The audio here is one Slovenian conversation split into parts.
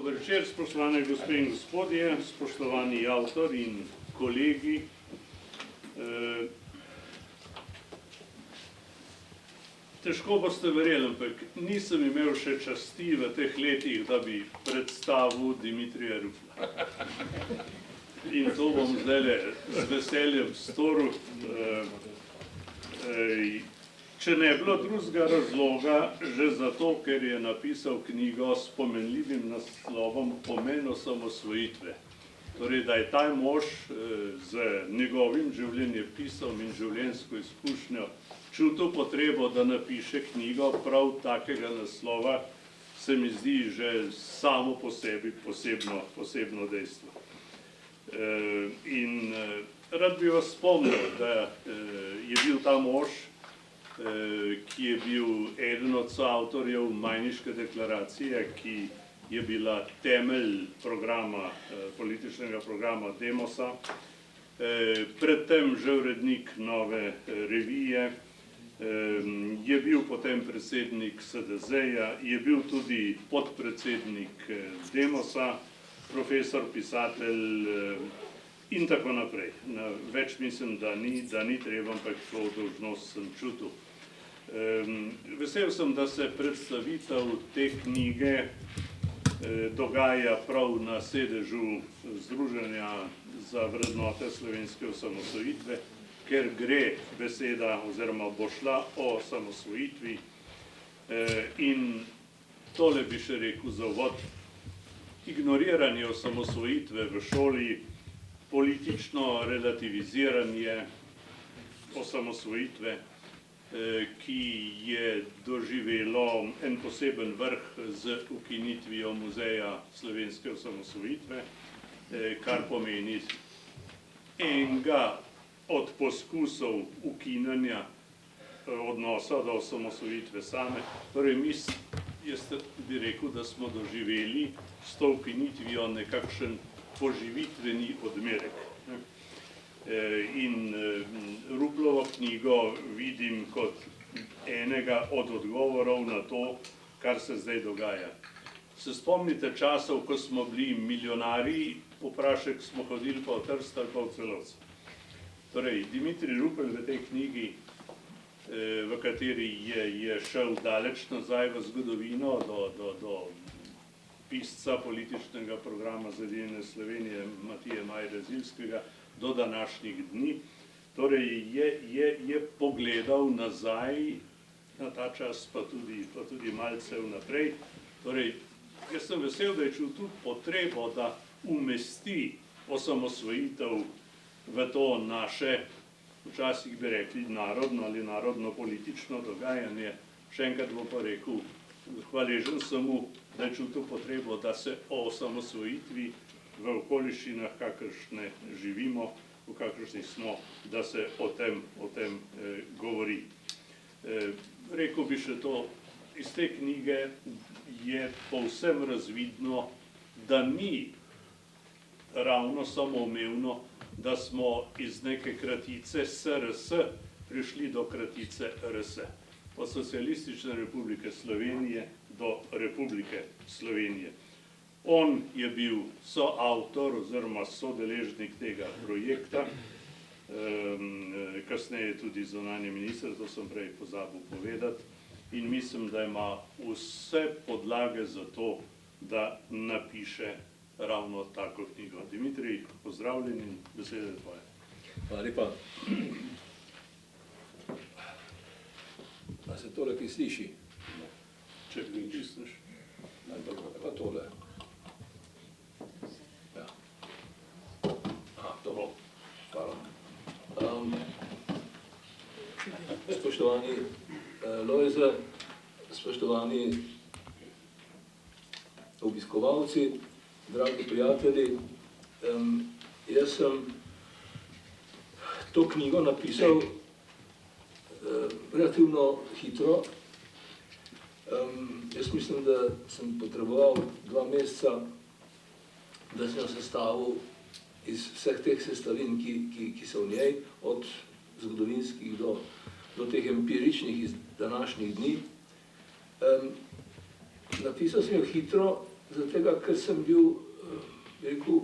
Dober večer, spoštovane gospe in gospodje, spoštovani avtor in kolegi. Težko boste verjeli, ampak nisem imel še časti v teh letih, da bi predstavil Dimitrija Rupla. In to bom zdaj z veseljem storil. Če ne bilo drugega razloga, že zato, ker je napisal knjigo s pomenljivim naslovom Pomen osamosvojitve. Torej, da je ta mož z njegovim življenjepisom in življenjsko izkušnjo čutil potrebo, da napiše knjigo prav takega naslova, se mi zdi že samo po sebi posebno dejstvo. In rad bi vas spomnil, da je bil ta mož, ki je bil eden od soavtorjev Majniške deklaracije, ki je bila temelj političnega programa Demosa, predtem že urednik Nove revije, je bil potem predsednik SDZ-ja, je bil tudi podpredsednik Demosa, profesor, pisatelj in tako naprej. Več mislim, da ni treba, ampak to dolžnost sem čutil. Vesel sem, da se predstavitev te knjige dogaja prav na sedežu Združenja za vrednote slovenske osamosvojitve, ker gre beseda oziroma bo šla o osamosvojitvi. In tole bi še rekel za uvod. Ignoriranje osamosvojitve v šoli, politično relativiziranje osamosvojitve, ki je doživelo en poseben vrh z ukinitvijo Muzeja slovenske osamosvojitve, kar pomeni enega od poskusov ukinjanja odnosa do osamosvojitve same. Torej, jaz bi rekel, da smo doživeli s to ukinitvijo nekakšen poživitveni odmerek. In Ruplovo knjigo vidim kot enega od odgovorov na to, kar se zdaj dogaja. Se spomnite časov, ko smo bili milijonarji, vprašek smo hodili pa v Trst ali pa v Celovec. Torej, Dimitrij Rupel v tej knjigi, v kateri je šel daleč nazaj v zgodovino do pisca političnega programa Zedinjene Slovenije Matije Majerezilskega do današnjih dni. Torej je pogledal nazaj na ta čas, pa tudi malce vnaprej. Torej, jaz sem vesel, da je čutil potrebo, da umesti osamosvojitev v to naše, včasih bi rekli narodno ali narodno-politično dogajanje. Še enkrat bom pa rekel, hvaležen sem mu, da je čutil potrebo, da se o osamosvojitvi v okoliščinah, kakršne živimo, v kakršnih smo, da se o tem govori. Rekel bi še to, iz te knjige je povsem razvidno, da ni ravno samoumevno, da smo iz neke kratice SRS prišli do kratice RS. Od Socialistične republike Slovenije do Republike Slovenije. On je bil soavtor oziroma sodeležnik tega projekta, kasneje tudi zunanji minister, to sem prej pozabil povedati, in mislim, da ima vse podlage za to, da napiše ravno tako knjigo. Dimitrij, pozdravljen in beseda je tvoja. Hvala lepa. A se tole ki sliši? Če bi čistneš. Pa tole. Ja. Aha, dobro. Hvala. Spoštovani Lojze, spoštovani obiskovalci, dragi prijatelji, jaz sem to knjigo napisal relativno hitro. Jaz mislim, da sem potreboval 2 meseca, da sem jo sestavil iz vseh teh sestavin, ki so v njej, od zgodovinskih do teh empiričnih iz današnjih dni. Napisal sem jo hitro Zaradi tega, ker sem bil, rekel,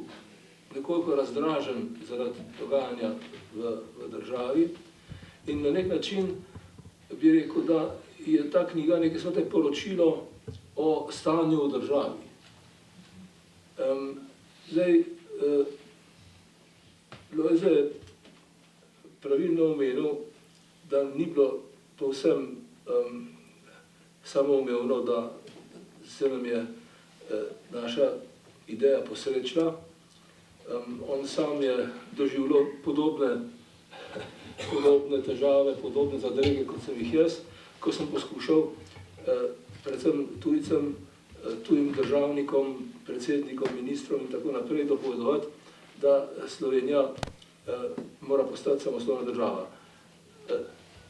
nekoliko razdražen zaradi dogajanja v državi in na nek način bi rekel, da je ta knjiga nekaj svoje poročilo o stanju v državi. Zdaj, Lojze je pravilno omenil, da ni bilo povsem samoumevno, da se nam je naša ideja posrečila. On sam je doživljal podobne težave, podobne zadrege, kot sem jih jaz, ko sem poskušal predvsem tujcem, tujim državnikom, predsednikom, ministrom in tako naprej dopovedovati, da Slovenija mora postati samostojna država.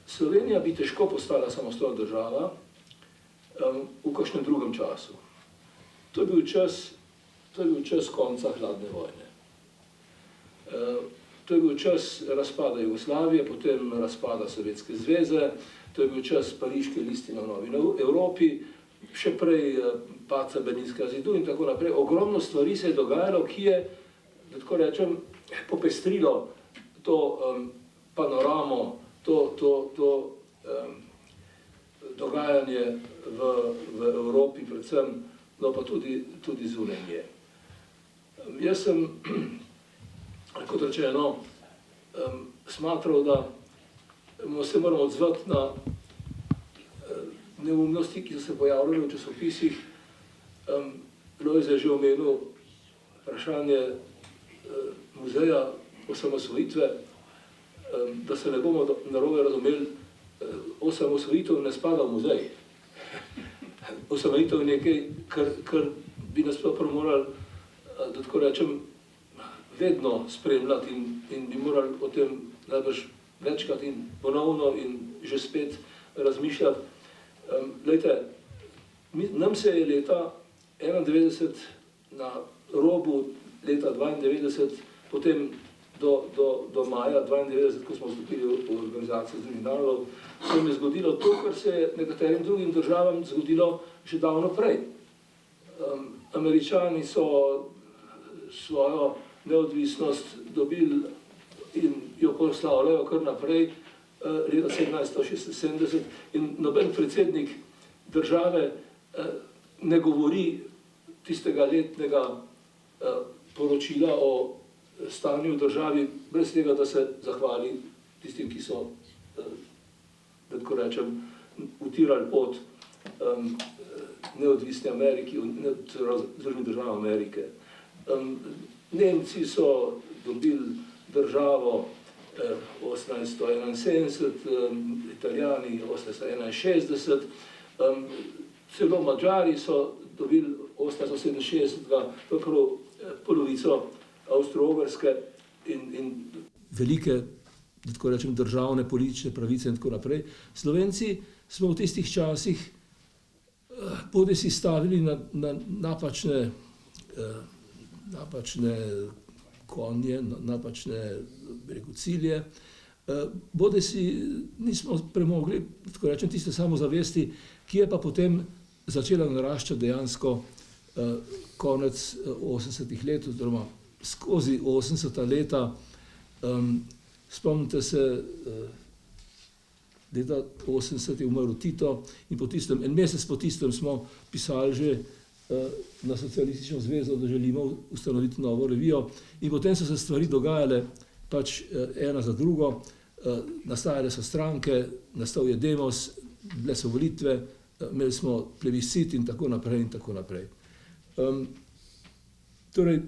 Slovenija bi težko postala samostojna država v kakšnem drugem času. To je bil čas konca hladne vojne. To je bil čas razpada Jugoslavije, potem razpada Sovjetske zveze, to je bil čas Pariške listine o novi Evropi, še prej padca Berlinskega zidu in tako naprej. Ogromno stvari se je dogajalo, ki je, da tako rečem, popestrilo to panoramo, to dogajanje v Evropi predvsem, no pa tudi zunaj nje. Jaz sem, kot rečeno, smatral, da se moramo odzvati na neumnosti, ki so se pojavljali v časopisih. Lojze je že omenil vprašanje muzeja osamosvojitve, da se ne bomo narobe razumeli, osamosvojitev ne spada v muzej. Osamosvojitev je nekaj, kar bi nas morali, da tako rečem, vedno spremljati in bi morali o tem najbrž večkrat in ponovno in že spet razmišljati. Glejte, nam se je leta 1991 na robu leta 1992, potem do maja 1992, ko smo vstopili v Organizacijo Združenih narodov, se jim je zgodilo to, kar se je nekaterim drugim državam zgodilo že davno prej. Američani so svojo neodvisnost dobili in jo proslavljajo kar naprej leta 1776 in noben predsednik države ne govori tistega letnega poročila o stanju v državi brez tega, da se zahvali tistim, ki so, da tako rečem, utirali pot neodvisni Ameriki, Združenih držav Amerike. Nemci so dobili državo 1871, Italijani 1861, celo Madžari so dobili 1867, polovico Avstro-Ogrske in velike, da tako rečem, državne, politične pravice in tako naprej. Slovenci smo v tistih časih bodisi stavili na napačne konje, napačne, bi rekel, cilje, bodisi nismo premogli, tako rečem, tiste samozavesti, ki je pa potem začela naraščati dejansko konec 80-ih let, oziroma skozi 80-ta leta. Spomnite se, leta 80 je umrl Tito in en mesec po tistem smo pisali že na Socialistično zvezo, da želimo ustanoviti novo revijo in potem so se stvari dogajale pač ena za drugo, nastajale so stranke, nastal je demos, bile so volitve, imeli smo plebiscit in tako naprej in tako naprej. Torej,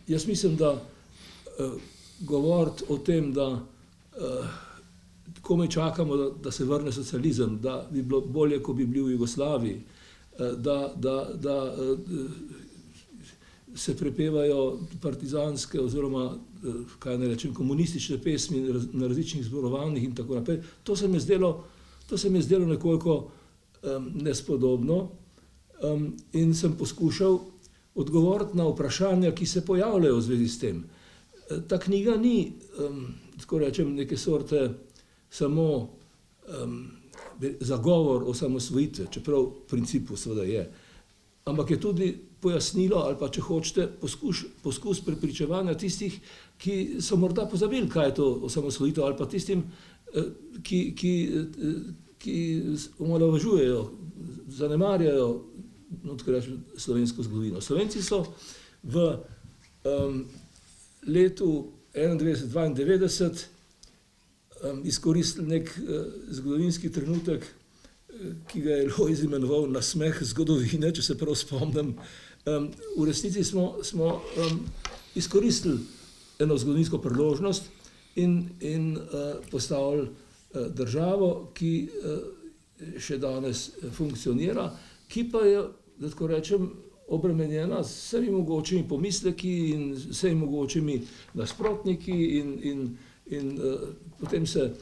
jaz mislim, da govoriti o tem, da komaj čakamo, da se vrne socializem, da bi bilo bolje, ko bi bili v Jugoslaviji, da se prepevajo partizanske oziroma, kaj ne rečem, komunistične pesmi na različnih zborovanjih in tako naprej. To se mi je zdelo nekoliko nespodobno in sem poskušal odgovoriti na vprašanja, ki se pojavljajo v zvezi s tem. Ta knjiga ni, tako rečem, neke sorte samo zagovor osamosvojitve, čeprav v principu seveda je. ampak je tudi pojasnilo ali pa, če hočete, poskus prepričevanja tistih, ki so morda pozabili, kaj je to osamosvojitev, ali pa tistim, ki omalovažujejo, zanemarjajo slovensko zgodovino. Slovenci so v letu 1991-1992 izkoristili nek zgodovinski trenutek, ki ga je Lojz imenoval nasmeh zgodovine, če se prav spomnim. V resnici smo izkoristili eno zgodovinsko priložnost in postavili državo, ki še danes funkcionira, ki pa je, da tako rečem, obremenjena s vsemi mogočimi pomisleki in vsemi mogočimi nasprotniki in potem se,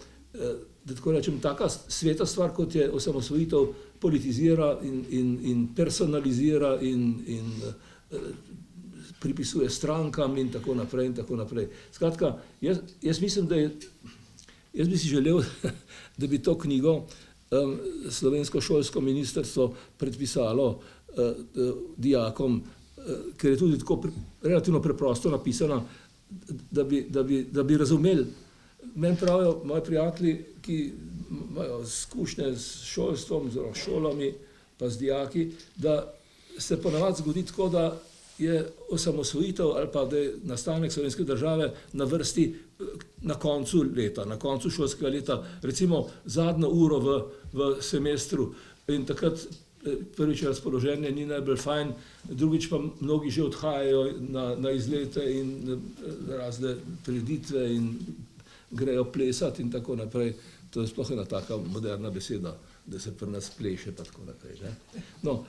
da tako rečem, taka sveta stvar, kot je osamosvojitev, politizira in personalizira in pripisuje strankam in tako naprej in tako naprej. Skratka, jaz mislim, jaz bi si želel, da bi to knjigo Slovensko šolsko ministrstvo predpisalo dijakom, ker je tudi tako relativno preprosto napisana, da bi razumeli. Meni pravijo moji prijatelji, ki imajo izkušnje s šolstvom, z šolami, pa z dijaki, da se ponavadi zgodi tako, da je osamosvojitev ali pa da je nastanek slovenske države na vrsti na koncu leta, na koncu šolskega leta, recimo zadnjo uro v semestru in takrat prvič razpoloženje ni najbolj fajn, drugič pa mnogi že odhajajo na izlete in razne prireditve in grejo plesati in tako naprej. To je sploh ena taka moderna beseda, da se pri nas pleše pa tako naprej. No,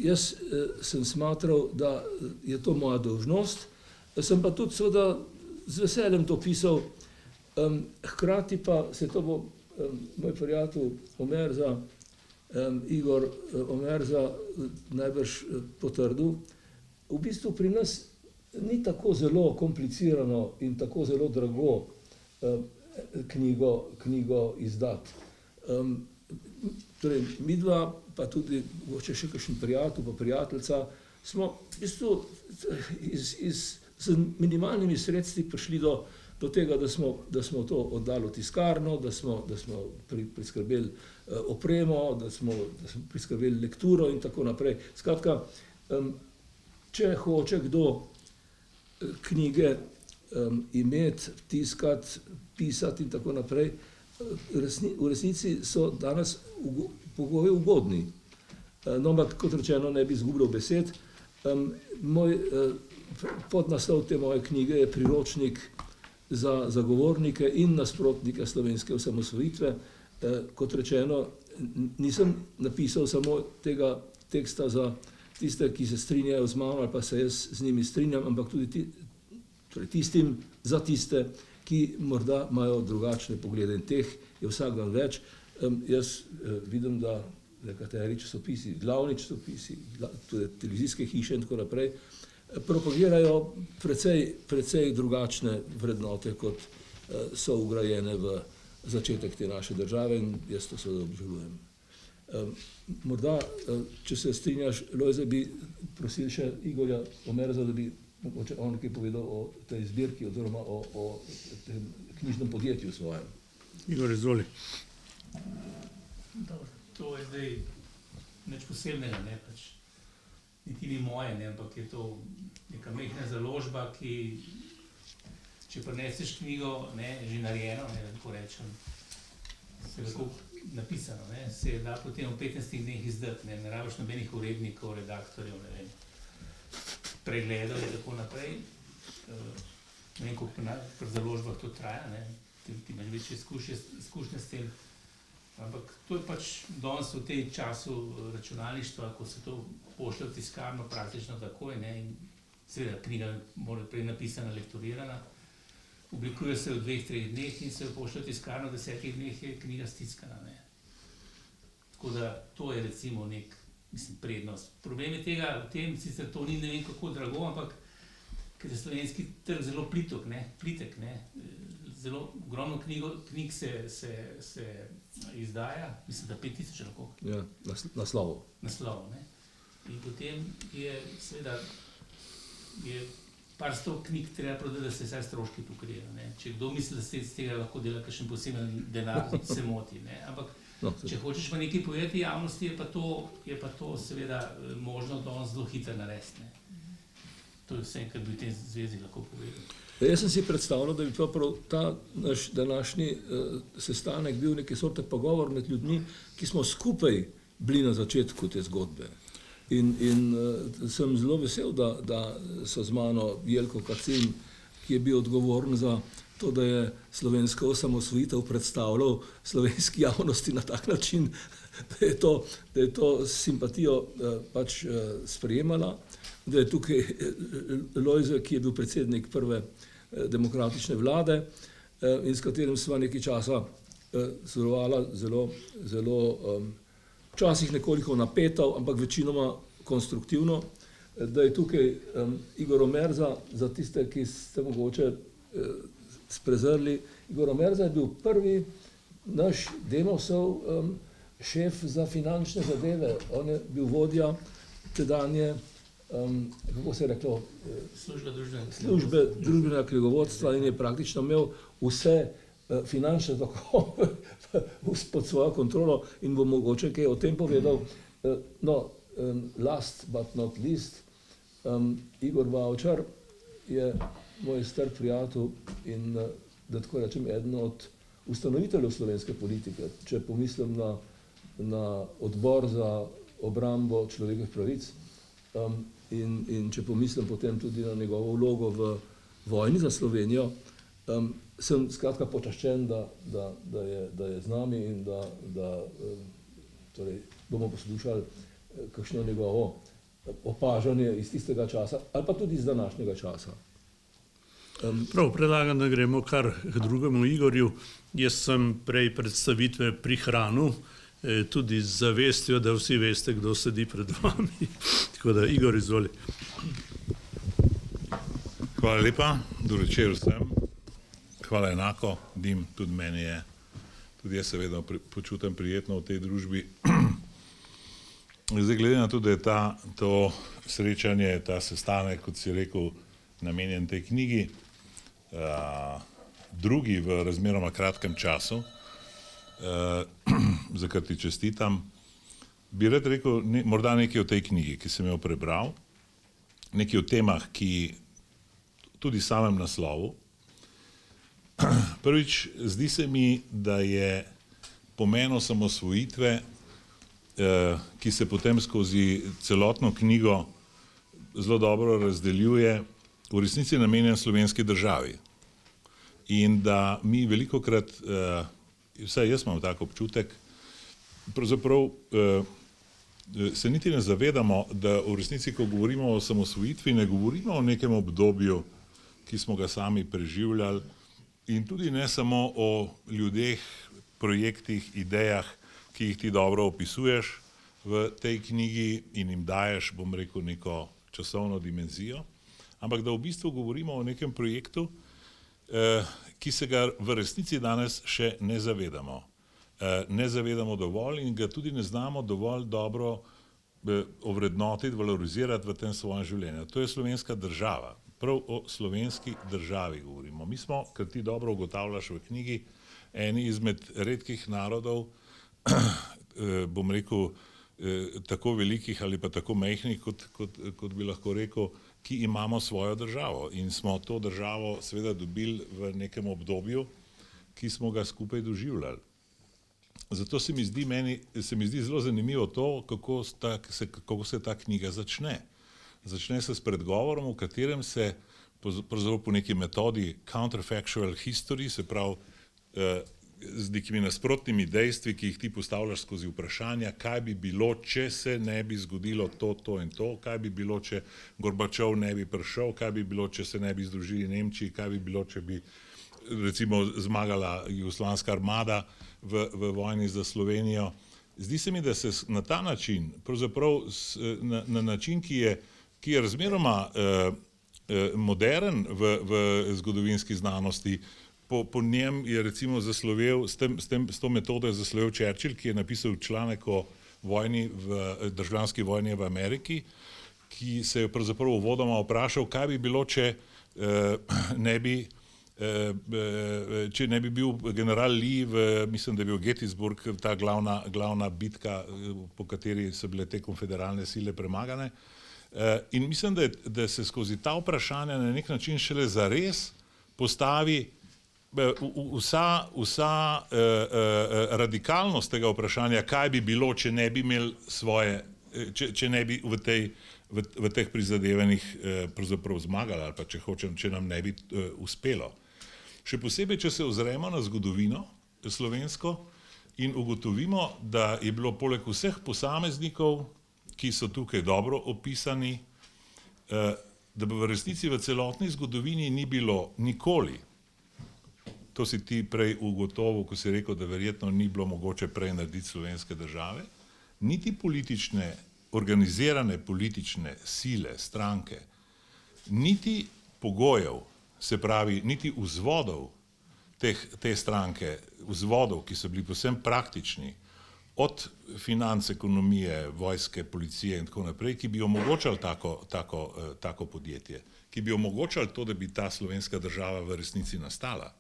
jaz sem smatral, da je to moja dolžnost, sem pa tudi seveda z veseljem to pisal, hkrati pa se to bo moj prijatelj Omerza, Igor Omerza najbrž potrdil. V bistvu pri nas ni tako zelo komplicirano in tako zelo drago knjigo izdati. Torej, midva, pa tudi mogoče še kakšen prijatelj pa prijateljica, smo v bistvu z minimalnimi sredstvi prišli do tega, da smo to oddali v tiskarno, da smo priskrbeli opremo, da smo priskrbeli lekturo in tako naprej. Skratka, če hoče kdo knjige imeti, tiskati, pisati in tako naprej, v resnici so danes pogoji ugodni. No, ampak kot rečeno, ne bi izgubljal besed. Moj podnaslov te moje knjige je priročnik za zagovornike in nasprotnike slovenske osamosvojitve. Kot rečeno, nisem napisal samo tega teksta za tiste, ki se strinjajo z mano ali pa se jaz z njimi strinjam, ampak tudi tistim za tiste, ki morda imajo drugačne poglede in teh je vsak dan več. Jaz vidim, da nekateri časopisi, glavni časopisi, tudi televizijske hiše in tako naprej, propagirajo precej drugačne vrednote, kot so vgrajene v začetek te naše države in jaz to seveda obžalujem. Morda, če se strinjaš, Lojze, bi prosil še Igorja Omerza, da bi mogoče on kaj povedal o tej zbirki oziroma o tem knjižnem podjetju svojem. Igor, izvoli. To je zdaj nič posebnega, ne, pač niti ni moje, ne, ampak je to neka majhna založba, ki, če prineseš knjigo, ne, že narejeno, ne, tako rečem, se lahko napisano, ne, se da potem v 15 dneh izdati, ne rabiš nobenih urednikov, redaktorjev, ne vem, pregledov in tako naprej. Ne vem, koliko pri založbah to traja, ne, ti imaš večje izkušnje s tem. Ampak to je pač danes v tej času računalništva, ko se to pošlje v tiskarno praktično takoj, ne, in seveda knjiga mora prej napisana, lektorirana, oblikuje se v 2-3 dneh in se pošlje v tiskarno, v 10 dneh je knjiga stiskana, ne. Tako da to je recimo nek, mislim, prednost. Problem je tega v tem, sicer to ni ne vem kako drago, ampak ker je slovenski trg zelo plitek, ne, zelo ogromno knjig se izdaja, mislim, da 5000 lahko. Ja, naslovov. Naslovov, ne. In potem je seveda par sto knjig treba prodati, da se vsaj stroški pokrijejo. Če kdo misli, da se iz tega lahko dela kakšen poseben denar, se moti. Ampak če hočeš pa nekaj povedati javnosti, je pa to seveda možno danes zelo hitro narediti. To je vse, kar bi v tej zvezi lahko povedal. Jaz sem si predstavljal, da bi prav ta naš današnji sestanek bil neke sorte pogovor med ljudmi, ki smo skupaj bili na začetku te zgodbe. In sem zelo vesel, da so z mano Jelko Kacin, ki je bil odgovoren za to, da je slovenska osamosvojitev predstavljal slovenski javnosti na tak način, da je to simpatijo pač sprejemala, da je tukaj Lojze, ki je bil predsednik prve demokratične vlade in s katerim sva nekaj časa sodelovala zelo včasih nekoliko napeto, ampak večinoma konstruktivno, da je tukaj Igor Omerza, za tiste, ki ste mogoče sprezrli. Igor Omerza je bil prvi naš Demosov šef za finančne zadeve. On je bil vodja tedanje, kako se je reklo, službe družbenega knjigovodstva in je praktično imel vse finančne tokove pod svojo kontrolo in bo mogoče kaj o tem povedal. Last but not least, Igor Bavčar je moj star prijatelj in, da tako rečem, eden od ustanoviteljev slovenske politike. Če pomislim na odbor za obrambo človekovih pravic in če pomislim potem tudi na njegovo vlogo v vojni za Slovenijo, sem skratka počaščen, da je z nami in da bomo poslušali kakšno njegovo opažanje iz tistega časa ali pa tudi iz današnjega časa. Prav, predlagam, da gremo kar k drugemu Igorju. Jaz sem prej predstavitve prihranil, tudi z zavestjo, da vsi veste, kdo sedi pred vami. Tako da, Igor, izvoli. Hvala lepa, dobro večer vsem. Hvala enako, Dim, tudi meni je, tudi jaz se vedno počutim prijetno v tej družbi. Zdaj, glede na to, da je to srečanje, ta sestanek, kot si rekel, namenjen tej knjigi, drugi v razmeroma kratkem času, za kar ti čestitam, bi rad rekel morda nekaj o tej knjigi, ki sem jo prebral, nekaj o temah, ki tudi samem naslovu. Prvič, zdi se mi, da je pomen osamosvojitve, ki se potem skozi celotno knjigo zelo dobro razdeljuje, v resnici namenjen slovenski državi. In da mi velikokrat, vsaj jaz imam tak občutek, pravzaprav se niti ne zavedamo, da v resnici, ko govorimo o osamosvojitvi, ne govorimo o nekem obdobju, ki smo ga sami preživljali, in tudi ne samo o ljudeh, projektih, idejah, ki jih ti dobro opisuješ v tej knjigi in jim daješ, bom rekel, neko časovno dimenzijo, ampak da v bistvu govorimo o nekem projektu, ki se ga v resnici danes še ne zavedamo. Ne zavedamo dovolj in ga tudi ne znamo dovolj dobro ovrednotiti, valorizirati v tem svojem življenju. To je slovenska država. Prav o slovenski državi govorimo. Mi smo, kar ti dobro ugotavljaš v knjigi, eni izmed redkih narodov, bom rekel, tako velikih ali pa tako majhnih, kot bi lahko rekel, ki imamo svojo državo. In smo to državo seveda dobili v nekem obdobju, ki smo ga skupaj doživljali. Zato se mi zdi zelo zanimivo to, kako se ta knjiga začne. Začne se s predgovorom, v katerem se pravzaprav po neki metodi counterfactual history, se pravi z nekimi nasprotnimi dejstvi, ki jih ti postavljaš skozi vprašanja, kaj bi bilo, če se ne bi zgodilo to, to in to, kaj bi bilo, če Gorbačov ne bi prišel, kaj bi bilo, če se ne bi združili Nemčiji, kaj bi bilo, če bi recimo zmagala jugoslovanska armada v vojni za Slovenijo. Zdi se mi, da se na ta način, pravzaprav na način, ki je razmeroma modern v zgodovinski znanosti, po njem je recimo zaslovel, s to metodo je zaslovel Churchill, ki je napisal članek o državljanski vojni v Ameriki, ki se je pravzaprav uvodoma vprašal, kaj bi bilo, če ne bi bil general Lee, mislim, da je bil Gettysburg, ta glavna bitka, po kateri so bile te konfederalne sile premagane. In mislim, da se skozi ta vprašanja na nek način šele zares postavi vsa radikalnost tega vprašanja, kaj bi bilo, če ne bi imeli če ne bi v teh prizadevanjih pravzaprav zmagali, ali pa če nam ne bi uspelo. Še posebej, če se ozremo na zgodovino slovensko in ugotovimo, da je bilo poleg vseh posameznikov, ki so tukaj dobro opisani, da v resnici v celotni zgodovini ni bilo nikoli, to si ti prej ugotovil, ko si rekel, da verjetno ni bilo mogoče prej narediti slovenske države, niti organizirane politične sile, stranke, niti pogojev, se pravi, niti vzvodov te stranke, vzvodov, ki so bili povsem praktični, od financ, ekonomije, vojske, policije in tako naprej, ki bi omogočali tako podjetje, ki bi omogočali to, da bi ta slovenska država v resnici nastala.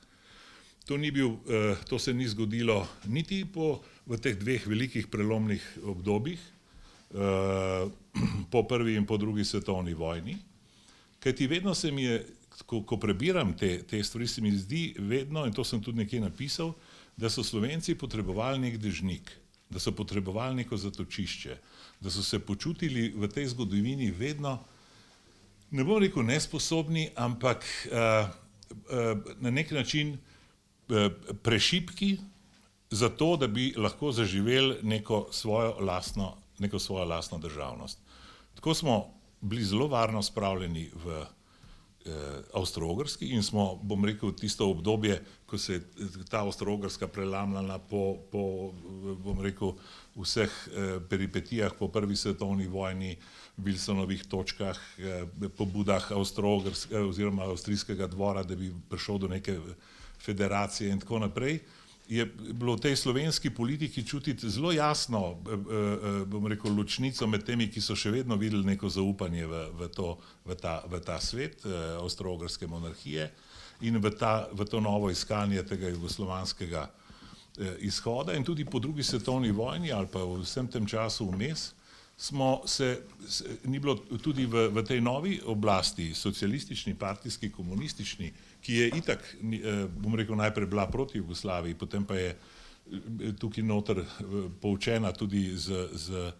To se ni zgodilo niti v teh dveh velikih prelomnih obdobjih, po prvi in po drugi svetovni vojni, kajti vedno se mi je, ko prebiram te stvari, se mi zdi vedno, in to sem tudi nekje napisal, da so Slovenci potrebovali nek dežnik, da so potrebovali neko zatočišče, da so se počutili v tej zgodovini vedno, ne bom rekel nesposobni, ampak na nek način prešibki za to, da bi lahko zaživeli neko svojo lastno državnost. Tako smo bili zelo varno spravljeni v Avstro-Ogrski in smo, bom rekel, tisto obdobje, ko se je ta Avstro-Ogrska prelamljala po bom rekel, vseh peripetijah po prvi svetovni vojni, Wilsonovih točkah, pobudah oziroma avstrijskega dvora, da bi prišel do neke federacije in tako naprej, je bilo v tej slovenski politiki čutiti zelo jasno, bom rekel, ločnico med temi, ki so še vedno videli neko zaupanje v ta svet avstro-ogrske monarhije in v to novo iskanje tega jugoslovanskega izhoda. In tudi po drugi svetovni vojni ali pa v vsem tem času vmes ni bilo tudi v tej novi oblasti, socialistični, partijski, komunistični, ki je itak, bom rekel, najprej bila proti Jugoslaviji, potem pa je tukaj noter poučena tudi z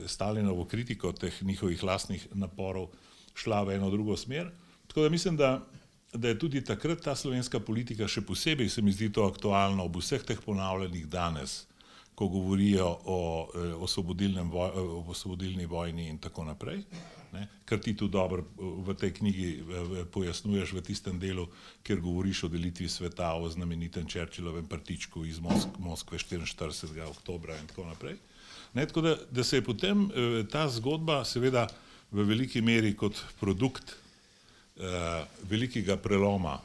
Stalinovo kritiko teh njihovih lastnih naporov šla v eno drugo smer. Tako da mislim, da je tudi takrat ta slovenska politika, še posebej se mi zdi to aktualno ob vseh teh ponavljanjih danes, ko govorijo o osvobodilni vojni in tako naprej, kar ti tu dobro v tej knjigi pojasnjuješ v tistem delu, kjer govoriš o delitvi sveta, o znamenitem Churchillovem prtičku iz Moskve 44. oktobra in tako naprej. Tako da se je potem ta zgodba seveda v veliki meri kot produkt velikega preloma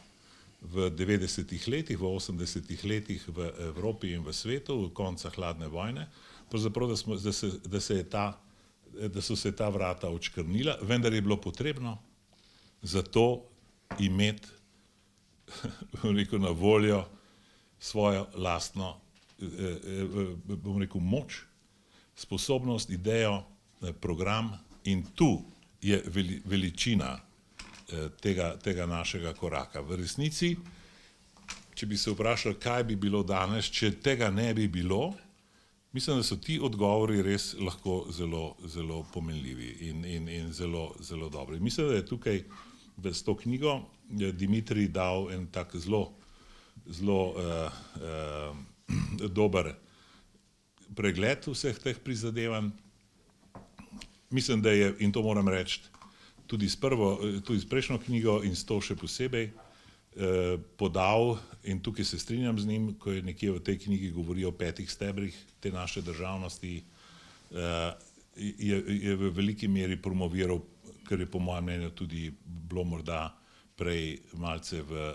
v 90-ih letih, v 80-ih letih v Evropi in v svetu, v konca hladne vojne, pravzaprav, da so se ta vrata odškrnila, vendar je bilo potrebno za to imeti, bom rekel, na voljo svojo lastno, bom rekel, moč, sposobnost, idejo, program in tu je veličina tega našega koraka. V resnici, če bi se vprašali, kaj bi bilo danes, če tega ne bi bilo, mislim, da so ti odgovori res lahko zelo, zelo pomenljivi in zelo, zelo dobri. Mislim, da je tukaj s to knjigo Dimitrij dal en tak zelo dober pregled vseh teh prizadevanj. Mislim, da je, in to moram reči, tudi s prejšnjo knjigo in s to še posebej podal, in tukaj se strinjam z njim, ko je nekje v tej knjigi govori o 5 stebrih te naše državnosti, je v veliki meri promoviral, kar je po mojem mnenju tudi bilo morda prej malce v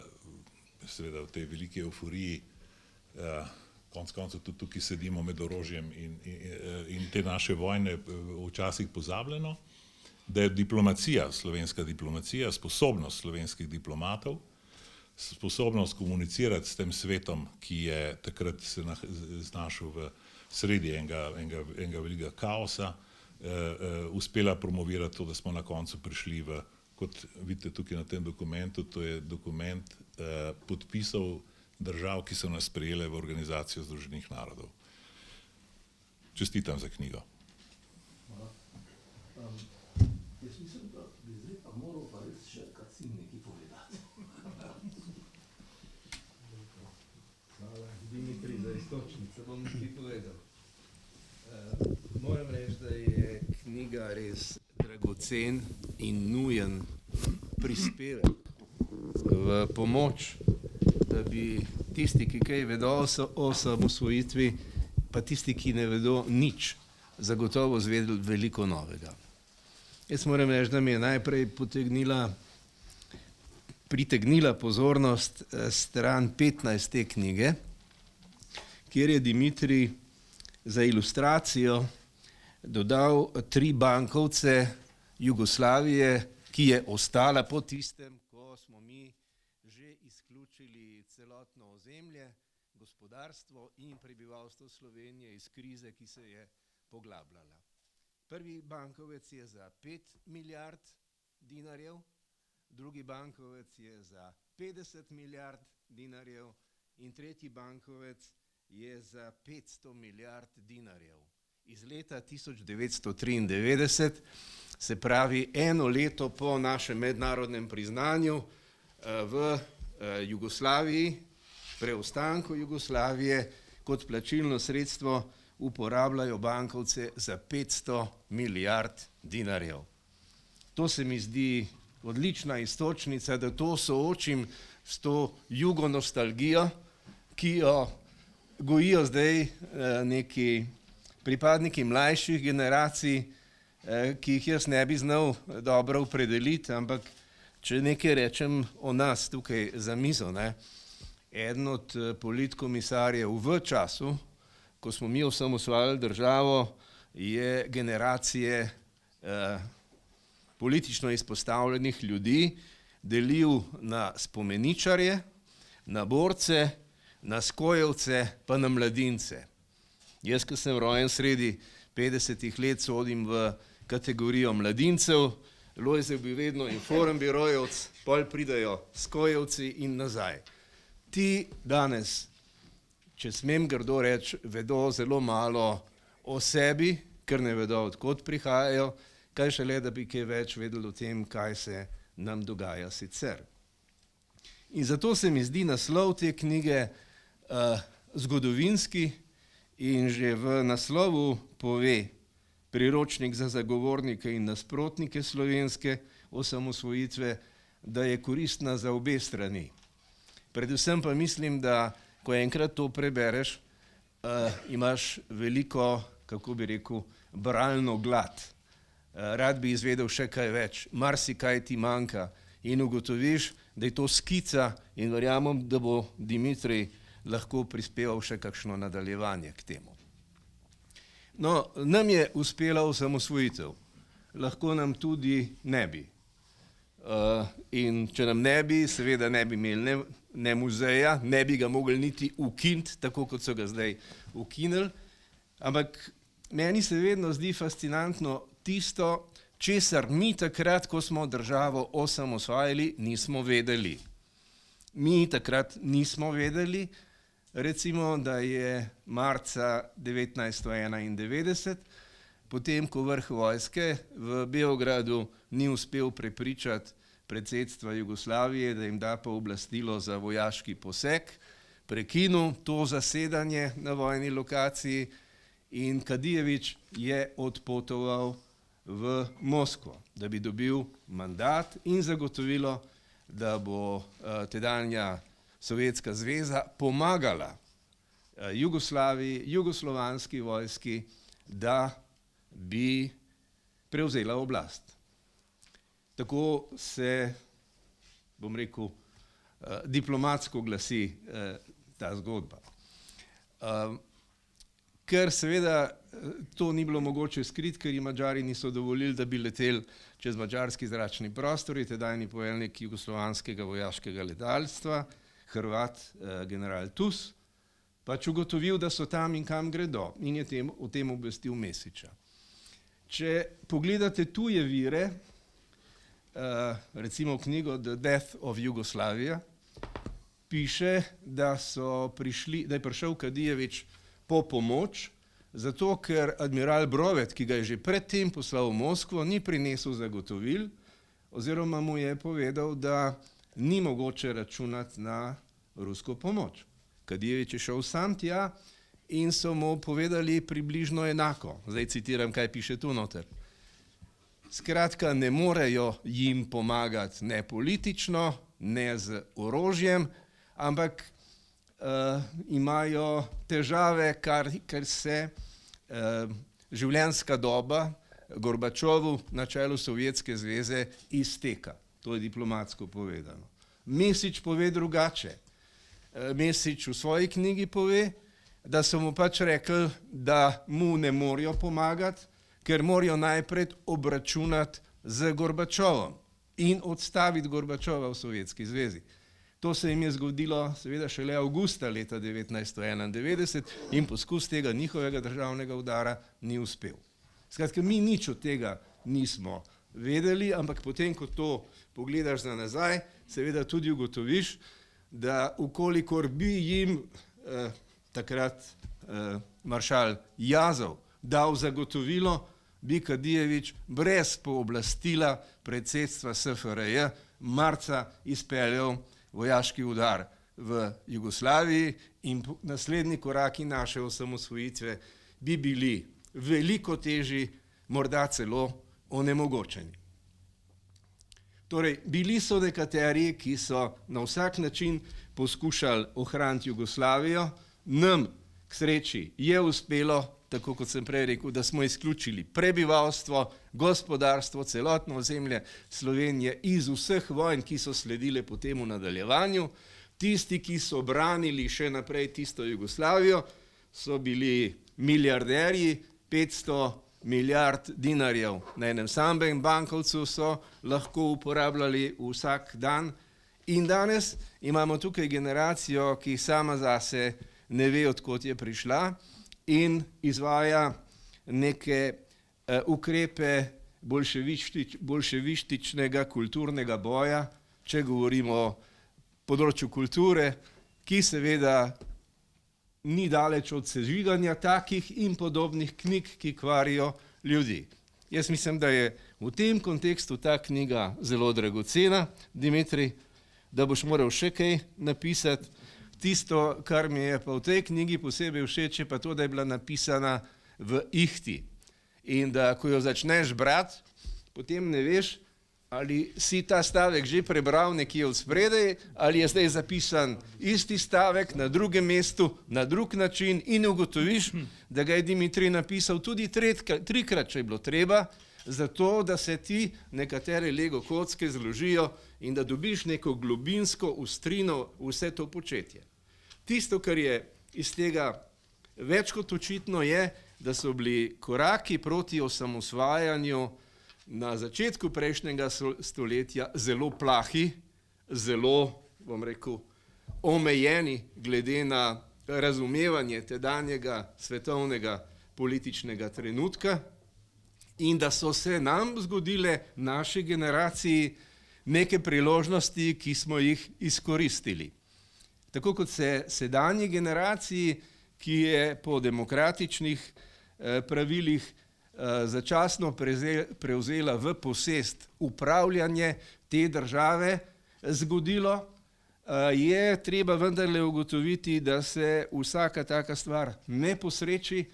tej veliki euforiji, konec koncev tudi tukaj sedimo med orožjem in te naše vojne včasih pozabljeno, da je diplomacija, slovenska diplomacija, sposobnost slovenskih diplomatov, sposobnost komunicirati s tem svetom, ki je takrat se znašel v sredi enega velikega kaosa, uspela promovirati to, da smo na koncu prišli v, kot vidite tukaj na tem dokumentu, to je dokument podpisov držav, ki so nas sprejele v Organizacijo združenih narodov. Čestitam za knjigo. Jaz mislim, da bi zdaj pa moral pa res še Kacin nekaj povedati. Hvala, Dimitri, za iztočnico, bom nekaj povedal. Moram reči, da je knjiga res dragocen in nujen prispevek v pomoč, da bi tisti, ki kaj vedo o osamosvojitvi, pa tisti, ki ne vedo nič, zagotovo zvedeli veliko novega. Jaz moram reči, da mi je najprej pritegnila pozornost stran 15 te knjige, kjer je Dimitrij za ilustracijo dodal 3 bankovce Jugoslavije, ki je ostala po tistem, ko smo mi že izključili celotno ozemlje, gospodarstvo in prebivalstvo Slovenije iz krize, ki se je poglabljala. Prvi bankovec je za 5 milijard dinarjev, drugi bankovec je za 50 milijard dinarjev in tretji bankovec je za 500 milijard dinarjev. Iz leta 1993, se pravi eno leto po našem mednarodnem priznanju v Jugoslaviji, preostanku Jugoslavije, kot plačilno sredstvo uporabljajo bankovce za 500 milijard dinarjev. To se mi zdi odlična iztočnica, da to soočim s to jugonostalgijo, ki jo gojijo zdaj neki pripadniki mlajših generacij, ki jih jaz ne bi znal dobro opredeliti, ampak če nekaj rečem o nas tukaj za mizo, eden od politkomisarjev v času, ko smo mi osamosvojili državo, je generacije politično izpostavljenih ljudi delil na spomeničarje, na borce, na skojevce, pa na mladince. Jaz, ko sem rojen sredi 50-ih let, sodim v kategorijo mladincev, Lojze bi vedno Inform birojevc, pol pridajo skojevci in nazaj. Ti danes, če smem grdo reči, vedo zelo malo o sebi, ker ne vedo, odkot prihajajo, kaj šele, da bi kaj več vedeli o tem, kaj se nam dogaja sicer. In zato se mi zdi naslov te knjige zgodovinski in že v naslovu pove priročnik za zagovornike in nasprotnike slovenske osamosvojitve, da je koristna za obe strani. Predvsem pa mislim, da ko enkrat to prebereš, imaš veliko, kako bi rekel, bralno glad. Rad bi izvedel še kaj več, marsikaj ti manjka in ugotoviš, da je to skica in verjamem, da bo Dimitrij lahko prispeval še kakšno nadaljevanje k temu. No, nam je uspela osamosvojitev, lahko nam tudi ne bi. In če nam ne bi, seveda ne bi imeli ne muzeja, ne bi ga mogli niti ukiniti, tako kot so ga zdaj ukinili, ampak meni se vedno zdi fascinantno tisto, česar mi takrat, ko smo državo osamosvojili, nismo vedeli. Mi takrat nismo vedeli, recimo, da je marca 1991, potem, ko vrh vojske v Beogradu ni uspel prepričati predsedstva Jugoslavije, da jim da pooblastilo za vojaški poseg, prekinil to zasedanje na vojni lokaciji in Kadijević je odpotoval v Moskvo, da bi dobil mandat in zagotovilo, da bo tedanja Sovjetska zveza pomagala Jugoslaviji, jugoslovanski vojski, da bi prevzela oblast. Tako se, bom rekel, diplomatsko glasi ta zgodba. Ker seveda to ni bilo mogoče skriti, ker jim Madžari niso dovolili, da bi leteli čez madžarski zračni prostor, je tedajni poveljnik jugoslovanskega vojaškega letalstva, Hrvat general Tus, pač ugotovil, da so tam in kam gredo in je o tem obvestil Mesiča. Če pogledate tuje vire, recimo v knjigo The Death of Yugoslavia, piše, da je prišel Kadijević po pomoč, zato ker admiral Brovet, ki ga je že predtem poslal v Moskvo, ni prinesel zagotovil oziroma mu je povedal, da ni mogoče računati na rusko pomoč. Kadijević je šel sam tja in so mu povedali približno enako. Zdaj citiram, kaj piše tu noter. Skratka, ne morejo jim pomagati ne politično, ne z orožjem, ampak imajo težave, ker se življenjska doba Gorbačovu na čelu Sovjetske zveze izteka. To je diplomatsko povedano. Mesič pove drugače. Mesič v svoji knjigi pove, da so mu pač rekli, da mu ne morajo pomagati, ker morajo najprej obračunati z Gorbačovom in odstaviti Gorbačova v Sovjetski zvezi. To se jim je zgodilo seveda šele avgusta leta 1991 in poskus tega njihovega državnega udara ni uspel. Skratka, mi nič od tega nismo vedeli, ampak potem, ko to pogledaš za nazaj, seveda tudi ugotoviš, da ukolikor bi jim takrat maršal Jazov dal zagotovilo, bi Kadijević brez pooblastila predsedstva SFRJ marca izpeljal vojaški udar v Jugoslaviji in naslednji koraki naše osamosvojitve bi bili veliko težji, morda celo onemogočeni. Torej, bili so nekateri, ki so na vsak način poskušali ohraniti Jugoslavijo, nam k sreči je uspelo, tako kot sem prej rekel, da smo izključili prebivalstvo, gospodarstvo, celotno ozemlje Slovenije iz vseh vojn, ki so sledile potem v nadaljevanju. Tisti, ki so branili še naprej tisto Jugoslavijo, so bili milijarderji, 500 milijard dinarjev na enem samem bankovcu so lahko uporabljali vsak dan. In danes imamo tukaj generacijo, ki sama zase ne ve, odkot je prišla in izvaja neke ukrepe bolševističnega kulturnega boja, če govorimo o področju kulture, ki seveda ni daleč od sežiganja takih in podobnih knjig, ki kvarijo ljudi. Jaz mislim, da je v tem kontekstu ta knjiga zelo dragocena, Dimitrij, da boš moral še kaj napisati. Tisto, kar mi je pa v tej knjigi posebej všeč, je pa to, da je bila napisana v ihti. In da, ko jo začneš brati, potem ne veš, ali si ta stavek že prebral nekje od spredaj, ali je zdaj zapisan isti stavek na drugem mestu, na drug način in ugotoviš, da ga je Dimitrij napisal tudi trikrat, če je bilo treba, zato da se ti nekatere lego kocke zložijo in da dobiš neko globinsko ostrino vse to početje. Tisto, kar je iz tega več kot očitno, je, da so bili koraki proti osamosvajanju na začetku prejšnjega stoletja zelo plahi, zelo, bom rekel, omejeni glede na razumevanje tedanjega svetovnega političnega trenutka in da so se nam zgodile, naši generaciji, neke priložnosti, ki smo jih izkoristili. Tako kot se sedanji generaciji, ki je po demokratičnih pravilih začasno prevzela v posest upravljanje te države zgodilo, je treba vendarle ugotoviti, da se vsaka taka stvar ne posreči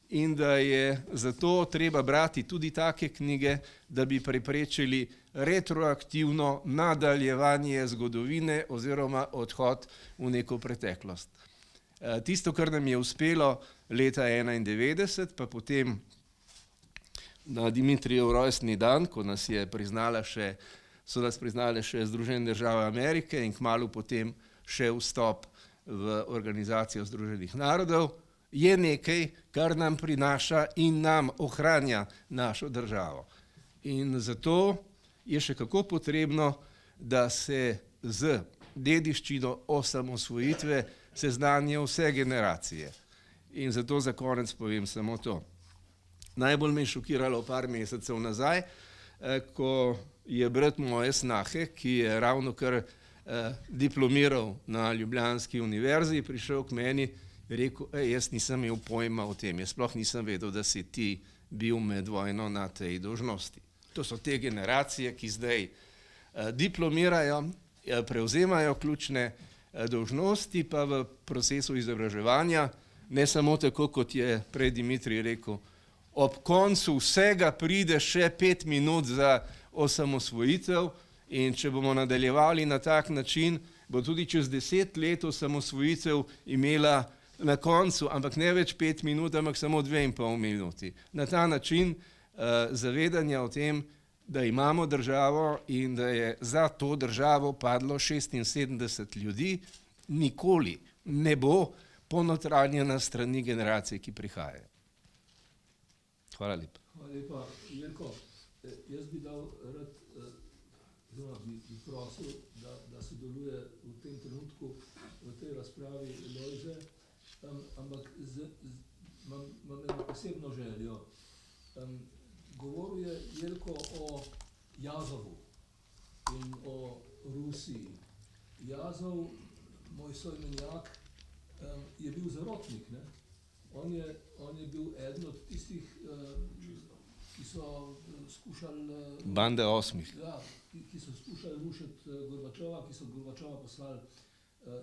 in da je zato treba brati tudi take knjige, da bi preprečili retroaktivno nadaljevanje zgodovine oziroma odhod v neko preteklost. Tisto, kar nam je uspelo leta 1991, pa potem na Dimitrijev rojstni dan, ko nas je so nas priznale še Združene države Amerike in kmalu potem še vstop v Organizacijo Združenih narodov, je nekaj, kar nam prinaša in nam ohranja našo državo. In zato je še kako potrebno, da se z dediščino osamosvojitve seznanijo vse generacije. In zato za konec povem samo to. Najbolj me je šokiralo par mesecev nazaj, ko je brat moje snahe, ki je ravnokar diplomiral na Ljubljanski univerzi, prišel k meni in rekel, jaz nisem imel pojma o tem, jaz sploh nisem vedel, da si ti bil med vojno na tej dolžnosti. To so te generacije, ki zdaj diplomirajo, prevzemajo ključne dolžnosti, pa v procesu izobraževanja, ne samo tako, kot je prej Dimitrij rekel, ob koncu vsega pride še 5 minut za osamosvojitev in če bomo nadaljevali na tak način, bo tudi čez 10 let osamosvojitev imela na koncu, ampak ne več 5 minut, ampak samo 2,5 minuti. Na ta način zavedanja o tem, da imamo državo in da je za to državo padlo 76 ljudi, nikoli ne bo ponotranjena strani generacije, ki prihajajo. Hvala lepa. Hvala lepa, Jelko. Jaz bi dal rad, bi prosil, da sodeluje v tem trenutku v tej razpravi Lojze, ampak imam eno posebno željo. Govoril je Jelko o Jazovu in o Rusiji. Jazov, moj soimenjak, je bil zarotnik, ne? On je bil eden od tistih, ki so skušali... Bande osmih. Ja, ki so skušali rušiti Gorbačova, ki so Gorbačova poslali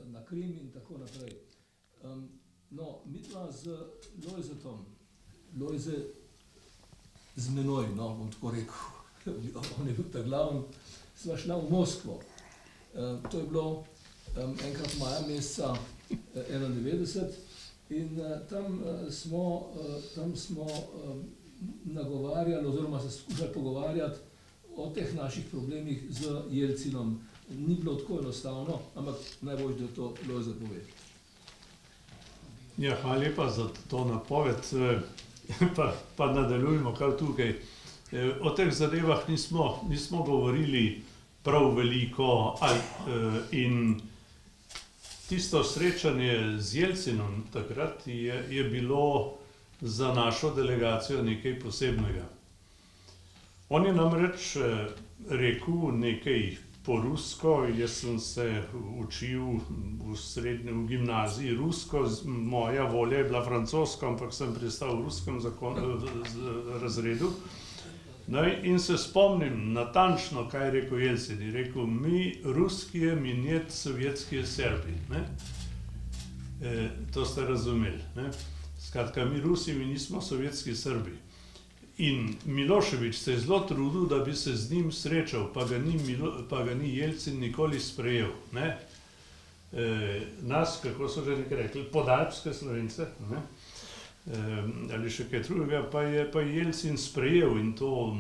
na Krim in tako naprej. No, midva z Lojzetom, Lojze z menoj, no, bom tako rekel, on je bil ta glavn, sva šla v Moskvo. To je bilo enkrat maja meseca 91 in tam smo nagovarjali oziroma se skušali pogovarjati o teh naših problemih z Jelcinom. Ni bilo tako enostavno, ampak najbolj, da to Lojze pove. Ja, hvala lepa za to napoved, pa nadaljujemo kar tukaj. O teh zadevah nismo govorili prav veliko in tisto srečanje z Jelcinom takrat je bilo za našo delegacijo nekaj posebnega. On je namreč rekel nekaj po rusko, jaz sem se učil v gimnaziji rusko, moja volja je bila francoska, ampak sem pristal v ruskem razredu. In se spomnim natančno, kaj je rekel Jelcin. Je rekel, mi ruskije, mi njet sovjetskije Srbi. To ste razumeli. Skratka, mi Rusi, mi nismo sovjetski Srbi. In Milošević se je zelo trudil, da bi se z njim srečal, pa ga ni Jelcin nikoli sprejel. Nas, kako so že nekaj rekli, podalpske Slovence, ali še kaj drugega, pa je Jelcin sprejel in to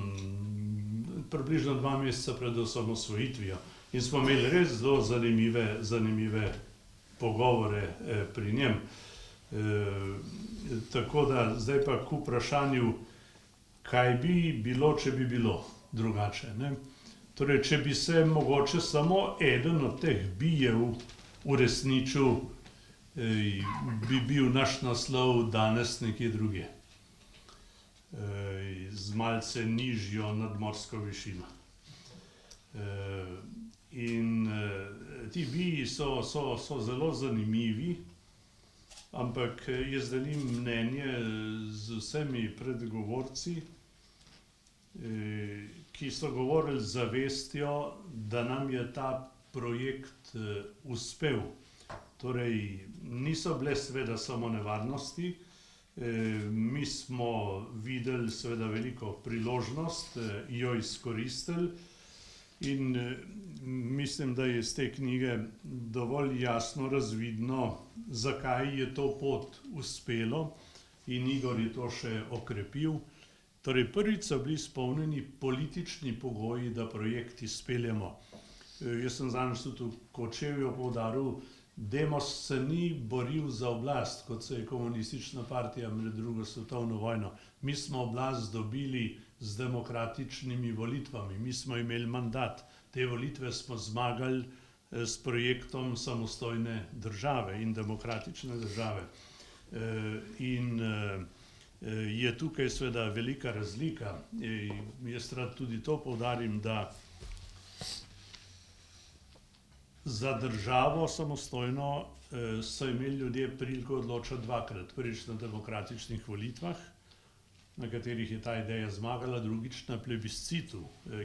približno 2 meseca pred osamosvojitvijo. In smo imeli res zelo zanimive pogovore pri njem. Tako da zdaj pa k vprašanju, kaj bi bilo, če bi bilo drugače. Torej, če bi se mogoče samo eden od teh bijev uresničil, bi bil naš naslov danes nekje druge. Z malce nižjo nadmorsko višino. In ti biji so zelo zanimivi, ampak jaz delim mnenje z vsemi predgovorci, ki so govorili z zavestjo, da nam je ta projekt uspel. Torej, niso bile seveda samo nevarnosti, mi smo videli seveda veliko priložnost, jo izkoristili in mislim, da je iz te knjige dovolj jasno razvidno, zakaj je to pot uspelo in Igor je to še okrepil. Torej, prvič so bili izpolnjeni politični pogoji, da projekt izpeljemo. Jaz sem zadnjič tudi v Kočevju poudaril, Demos se ni boril za oblast, kot se je komunistična partija med drugo svetovno vojno. Mi smo oblast dobili z demokratičnimi volitvami, mi smo imeli mandat. Te volitve smo zmagali s projektom samostojne države in demokratične države. In je tukaj seveda velika razlika. Jaz rad tudi to poudarim, da za državo samostojno so imeli ljudje priliko odločati dvakrat. Prvič na demokratičnih volitvah, na katerih je ta ideja zmagala, drugič na plebiscitu,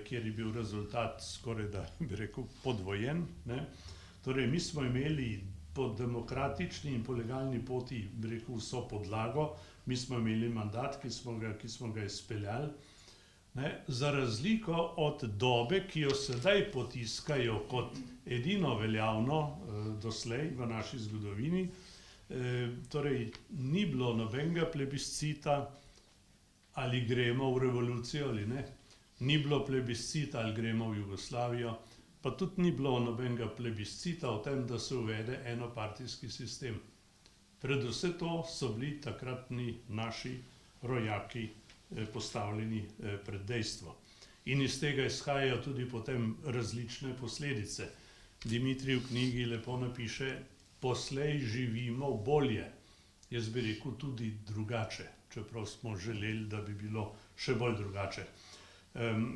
kjer je bil rezultat skoraj da, bi rekel, podvojen. Ne? Torej, mi smo imeli po demokratični in po legalni poti, bi rekel, vso podlago, mi smo imeli mandat, ki smo ga izpeljali. Ne, za razliko od dobe, ki jo sedaj potiskajo kot edino veljavno doslej v naši zgodovini, torej ni bilo nobenega plebiscita, ali gremo v revolucijo ali ne, ni bilo plebiscita, ali gremo v Jugoslavijo, pa tudi ni bilo nobenega plebiscita o tem, da se uvede enopartijski sistem. Predvsem to so bili takratni naši rojaki postavljeni pred dejstvo. In iz tega izhajajo tudi potem različne posledice. Dimitrij v knjigi lepo napiše, poslej živimo bolje. Jaz bi rekel tudi drugače, čeprav smo želeli, da bi bilo še bolj drugače.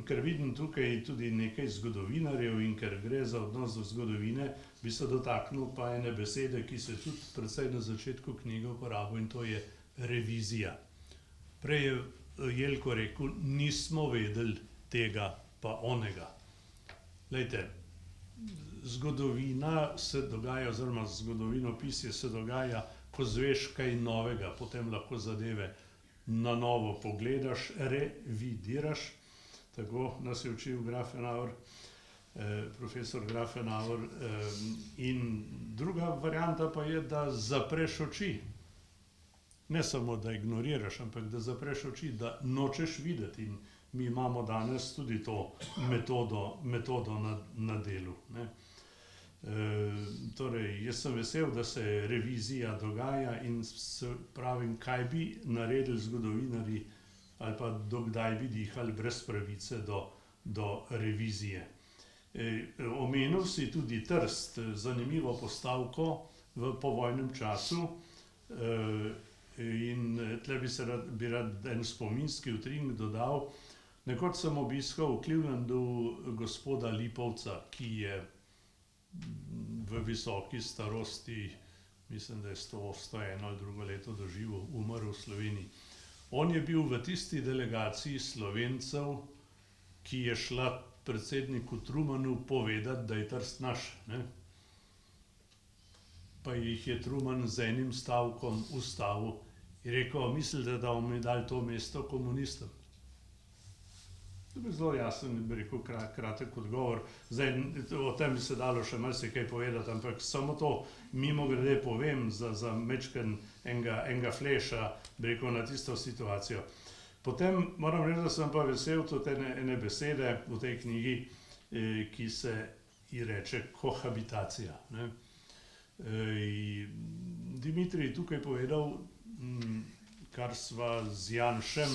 Ker vidim tukaj tudi nekaj zgodovinarjev in ker gre za odnos do zgodovine, bi se dotaknil pa ene besede, ki se tudi predvsej na začetku knjige uporabil, in to je revizija. Prej je Jelko rekel, nismo vedeli tega pa onega. Glejte, zgodovina se dogaja, oziroma zgodovinopisje se dogaja, ko zveš kaj novega, potem lahko zadeve na novo pogledaš, revidiraš. Tako nas je učil Grafenauer, profesor Grafenauer. In druga varianta pa je, da zapreš oči. Ne samo, da ignoriraš, ampak da zapreš oči, da nočeš videti. In mi imamo danes tudi to metodo na delu. Ne? Torej, jaz sem vesel, da se revizija dogaja in pravim, kaj bi naredili zgodovinarji ali pa dokdaj bi dihali brez pravice do revizije. Omenil si tudi Trst, zanimivo postavko v povojnem času. In tle bi rad en spominski utrinek dodal. Nekoč sem obiskal v Clevelandu gospoda Lipovca, ki je v visoki starosti, mislim, da je 101 ali drugo leto doživel, umrl v Sloveniji. On je bil v tisti delegaciji Slovencev, ki je šla predsedniku Trumanu povedati, da je Trst naš. Ne? Pa jih je Truman z enim stavkom ustavil in rekel, mislite, da bomo mi dali to mesto komunistom? To je zelo jasen, bi rekel, kratek odgovor. Zdaj, o tem bi se dalo še marsikaj povedati, ampak samo to mimogrede povem za mečken enega fleša, bi rekel, na tisto situacijo. Potem moram reči, da sem pa vesel tudi ene besede v tej knjigi, ki se ji reče kohabitacija. Ne? Dimitrij je tukaj povedal, kar sva z Janšem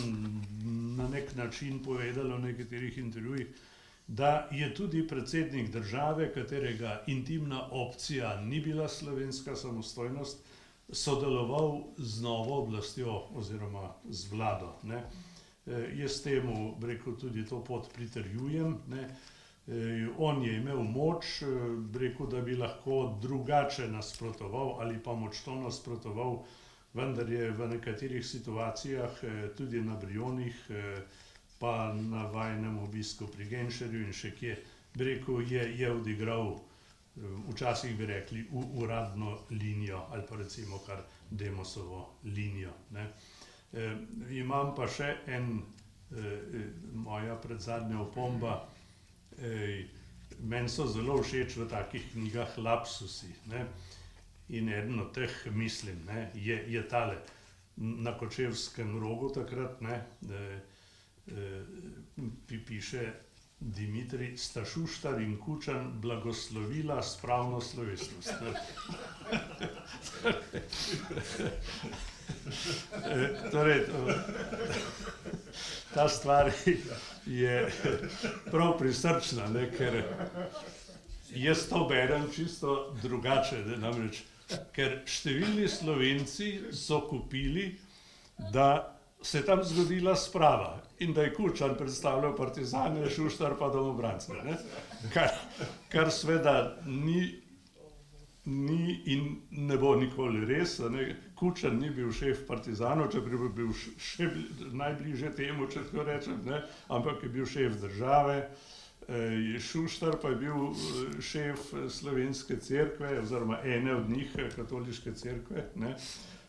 na nek način povedala v nekaterih intervjujih, da je tudi predsednik države, katerega intimna opcija ni bila slovenska samostojnost, sodeloval z novo oblastjo oziroma z vlado. Ne? Jaz temu, bi rekel, tudi to pot pritrjujem. Ne? On je imel moč, bi rekel, da bi lahko drugače nasprotoval ali pa močno nasprotoval, vendar je v nekaterih situacijah, tudi na Brionih, pa na vajnem obisku pri Genšerju in še kje, bi rekel, je odigral, včasih bi rekli, uradno linijo ali pa recimo kar Demosovo linijo. Ne? Imam pa še moja predzadnja opomba. Meni so zelo všeč v takih knjigah lapsusi. Ne? In eden od teh, mislim, ne, je tale. Na Kočevskem rogu takrat, ne, piše Dimitrij, sta Šuštar in Kučan blagoslovila spravno slovesnost. Torej, ta stvar je prav prisrčna, ne, ker jaz to berem čisto drugače, ne, namreč, ker številni Slovenci so kupili, da se je tam zgodila sprava in da je Kučan predstavljal partizane, Šuštar pa domobrance, ne, kar seveda ni in ne bo nikoli res, ne. Kučan ni bil šef partizanov, čeprav bi bil še najbližje temu, če tako rečem, ne, ampak je bil šef države. Šuštar pa je bil šef slovenske cerkve, oziroma ene od njih, katoliške cerkve, ne.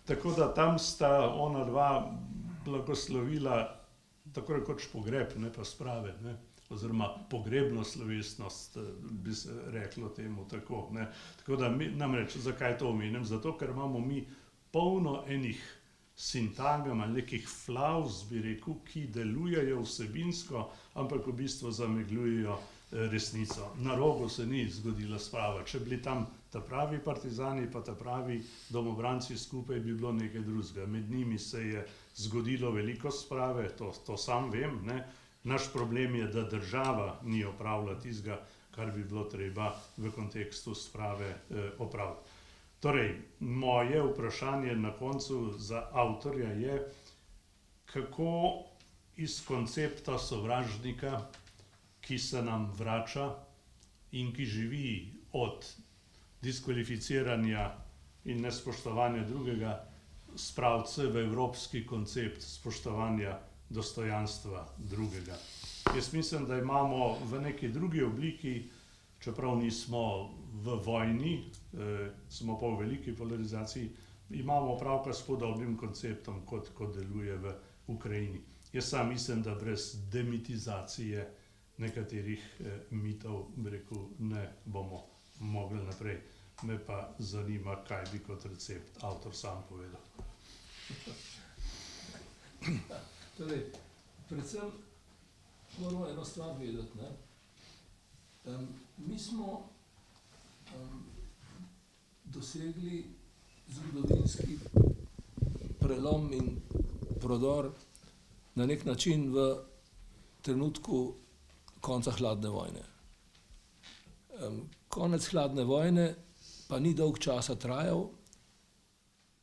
Tako da tam sta ona dva blagoslovila tako rekoč pogreb, ne pa sprave, ne. Oziroma pogrebno slovesnost, bi se reklo temu tako, ne. Tako da namreč, zakaj to omenim? Zato, ker imamo mi polno enih sintagem ali nekih flavz, bi rekel, ki delujejo vsebinsko, ampak v bistvu zamegljujejo resnico. Na Rogu se ni zgodila sprava. Če bili tam ta pravi partizani pa ta pravi domobranci skupaj, bi bilo nekaj drugega. Med njimi se je zgodilo veliko sprave, to sam vem, ne. Naš problem je, da država ni opravila tistega, kar bi bilo treba v kontekstu sprave opraviti. Torej, moje vprašanje na koncu za avtorja je, kako iz koncepta sovražnika, ki se nam vrača in ki živi od diskvalificiranja in nespoštovanja drugega, spraviti v evropski koncept spoštovanja dostojanstva drugega. Jaz mislim, da imamo v neki drugi obliki, čeprav nismo v vojni, smo pa v veliki polarizaciji, imamo opravka s podobnim konceptom, kot deluje v Ukrajini. Jaz sam mislim, da brez demitizacije nekaterih mitov, bi rekel, ne bomo mogli naprej. Me pa zanima, kaj bi kot recept avtor sam povedal. Torej, predvsem moramo eno stvar vedeti, ne. Mi smo dosegli zgodovinski prelom in prodor na nek način v trenutku konca hladne vojne. Konec hladne vojne pa ni dolg časa trajal.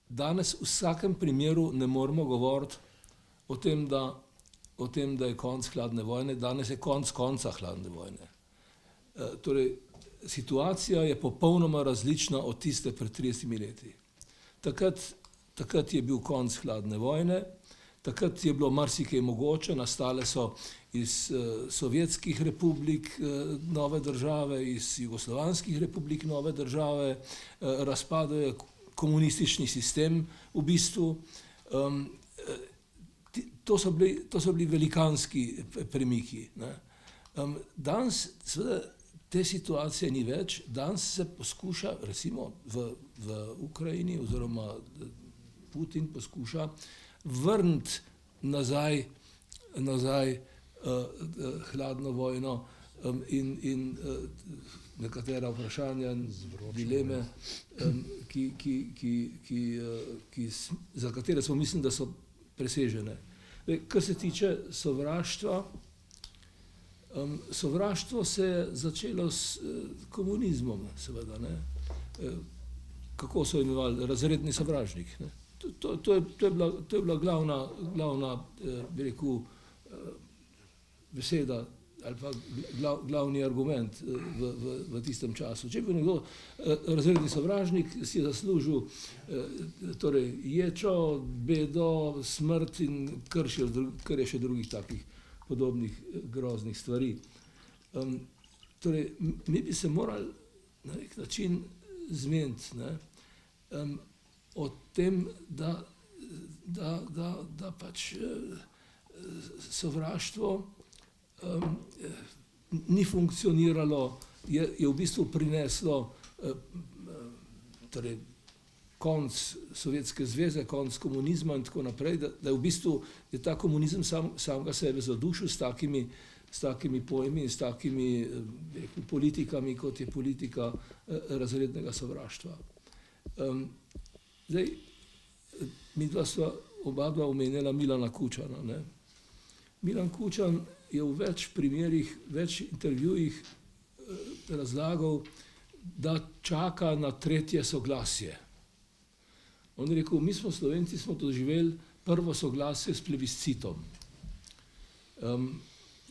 Danes v vsakem primeru ne moremo govoriti o tem, da je konec hladne vojne, danes je konca hladne vojne. Torej, situacija je popolnoma različna od tiste pred 30 leti. Takrat je bil konec hladne vojne, takrat je bilo marsikaj mogoče, nastale so iz sovjetskih republik nove države, iz jugoslovanskih republik nove države, razpadel je komunistični sistem v bistvu. To so bili velikanski premiki, ne. Danes seveda te situacije ni več, danes se poskuša, recimo v Ukrajini, oziroma Putin poskuša vrniti nazaj hladno vojno in nekatera vprašanja, dileme, za katere smo mislim, da so presežene. Kar se tiče sovraštva, sovraštvo se je začelo s komunizmom, seveda, ne. Kako so imenovali? Razredni sovražnik, ne. To je bila glavna, bi rekel, beseda ali pa glavni argument v tistem času. Če bi nekdo razredni sovražnik, si je zaslužil torej ječo, bedo, smrt in kar je še drugih takih podobnih groznih stvari. Torej, mi bi se morali na nek način zmeniti, ne, o tem, da pač sovraštvo ni funkcioniralo, je v bistvu prineslo torej konec Sovjetske zveze, konec komunizma in tako naprej, da je v bistvu ta komunizem samega sebe zadušil s s takimi pojmi in s takimi politikami, kot je politika razrednega sovraštva. Zdaj, midva sva oba dva omenjala Milana Kučana. Ne? Milan Kučan je v več primerih, več intervjujih razlagal, da čaka na tretje soglasje. On je rekel, mi smo Slovenci smo doživeli prvo soglasje s plebiscitom.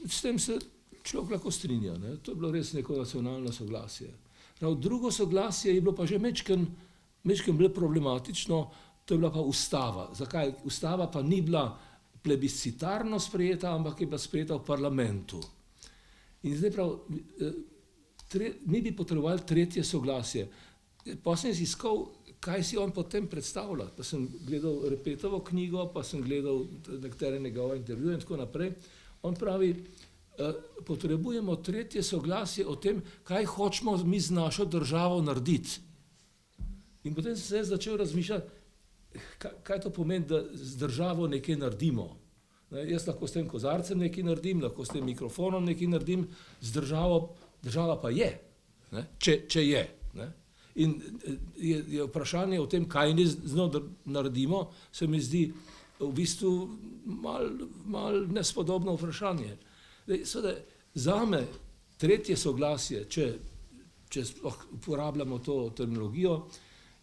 S tem se človek lahko strinja, ne? To je bilo res neko nacionalno soglasje. Drugo soglasje je bilo pa že mečken bolj problematično, to je bila pa ustava. Zakaj? Ustava pa ni bila plebiscitarno sprejeta, ampak je bila sprejeta v parlamentu. In zdaj prav, mi bi potrebovali tretje soglasje. Pa sem iskal, kaj si on potem predstavlja. Pa sem gledal Repetovo knjigo, pa sem gledal nekatere njegove intervjuje in tako naprej. On pravi, potrebujemo tretje soglasje o tem, kaj hočemo mi z našo državo narediti. In potem sem se začel razmišljati, kaj to pomeni, da z državo nekaj naredimo. Jaz lahko s tem kozarcem nekaj naredim, lahko s tem mikrofonom nekaj naredim, z država pa je, ne? Če je. Ne? In je vprašanje o tem, kaj z njo naredimo, se mi zdi v bistvu malo nespodobno vprašanje. Seveda, zame tretje soglasje, če uporabljamo to terminologijo,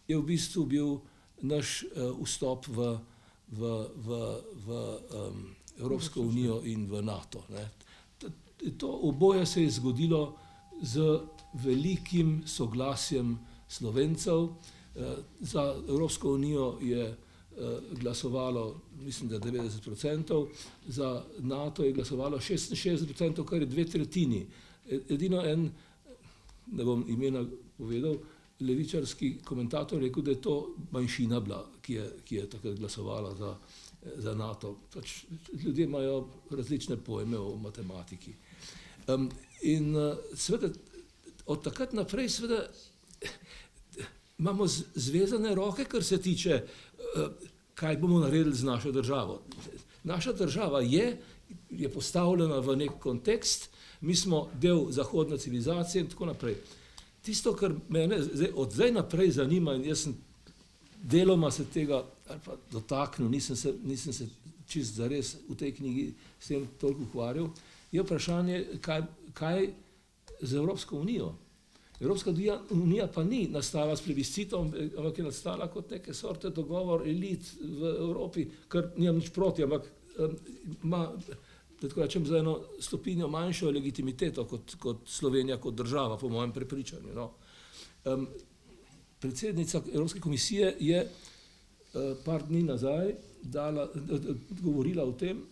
je v bistvu bil naš vstop v Evropsko unijo in v NATO. Ne. To oboje se je zgodilo z velikim soglasjem Slovencev. Za Evropsko unijo je glasovalo, mislim, da 90%, za NATO je glasovalo 66%, kar je 2/3. Edino en, ne bom imena povedal, levičarski komentator rekel, da je to manjšina bila, ki je takrat glasovala za NATO. Pač ljudje imajo različne pojme o matematiki. In seveda, od takrat naprej seveda imamo zvezane roke, kar se tiče, kaj bomo naredili z našo državo. Naša država je postavljena v nek kontekst, mi smo del zahodne civilizacije in tako naprej. Tisto, kar mene od zdaj naprej zanima, in jaz sem deloma se tega dotaknil, nisem se čist zares v tej knjigi s tem toliko ukvarjal, je vprašanje, kaj z Evropsko unijo. Evropska unija pa ni nastala s plebiscitom, ampak je nastala kot neke sorte dogovor elit v Evropi, kar nimam nič proti, ampak ima, da tako rečem, za eno stopinjo manjšo legitimiteto kot Slovenija, kot država, po mojem prepričanju. No. Predsednica Evropske komisije je par dni nazaj govorila o tem,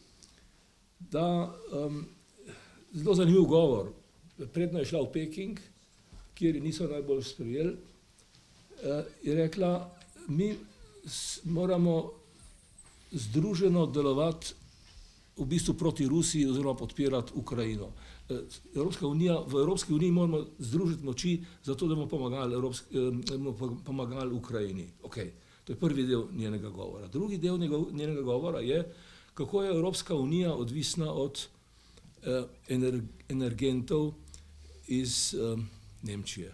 da zelo zanimiv govor, predno je šla v Peking, kjer niso najbolj sprejeli, je rekla, mi moramo združeno delovati v bistvu proti Rusiji oziroma podpirati Ukrajino. V Evropski uniji moramo združiti moči zato, da bomo pomagali Ukrajini. Okay. To je prvi del njenega govora. Drugi del njenega govora je, kako je Evropska unija odvisna od energentov iz Nemčije,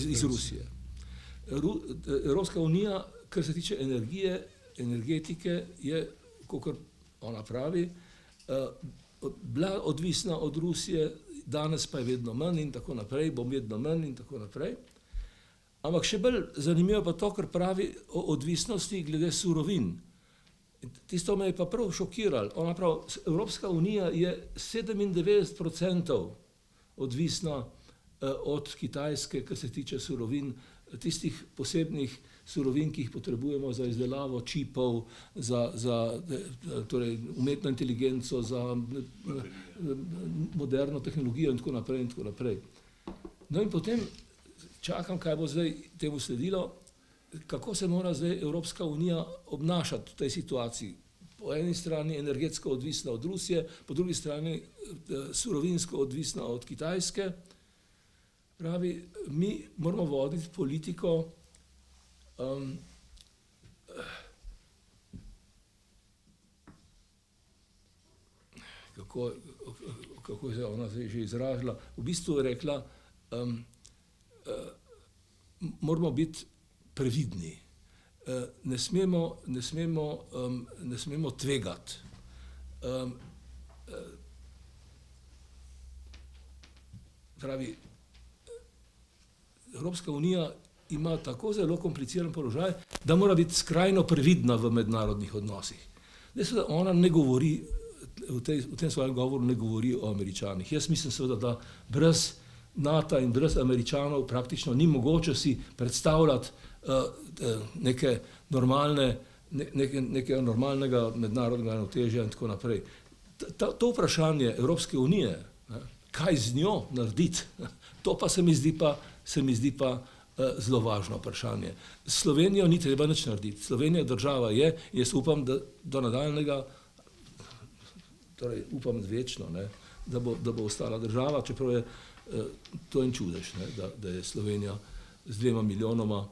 iz Rusije. Evropska unija, kar se tiče energetike, je, kakor ona pravi, bila odvisna od Rusije, danes pa je vedno manj in tako naprej, bo vedno manj in tako naprej. Ampak še bolj zanimivo pa to, kar pravi o odvisnosti glede surovin. Tisto me je pa prav šokiralo. Ona pravi, Evropska unija je 97% odvisna od Kitajske, kar se tiče surovin, tistih posebnih surovin, ki jih potrebujemo za izdelavo čipov, za torej umetno inteligenco, za moderno tehnologijo in tako naprej in tako naprej. No in potem čakam, kaj bo zdaj temu sledilo, kako se mora zdaj Evropska unija obnašati v tej situaciji. Po eni strani energetsko odvisna od Rusije, po drugi strani surovinsko odvisna od Kitajske. Pravi, mi moramo voditi politiko kako se ona že izrazila, v bistvu je rekla, moramo biti previdni, ne smemo tvegati. Pravi, Evropska unija ima tako zelo kompliciran položaj, da mora biti skrajno previdna v mednarodnih odnosih. Seveda ona ne govori, v tem svojem govoru ne govori o Američanih. Jaz mislim seveda, da brez NATO in brez Američanov praktično ni mogoče si predstavljati nekega normalnega mednarodnega ravnotežja in tako naprej. To vprašanje Evropske unije, kaj z njo narediti, to pa se mi zdi pa zelo važno vprašanje. S Slovenijo ni treba nič narediti. Slovenija država je, jaz upam, da do nadaljnjega, torej upam večno, da bo ostala država, čeprav je to en čudež, da je Slovenija z 2 milijonoma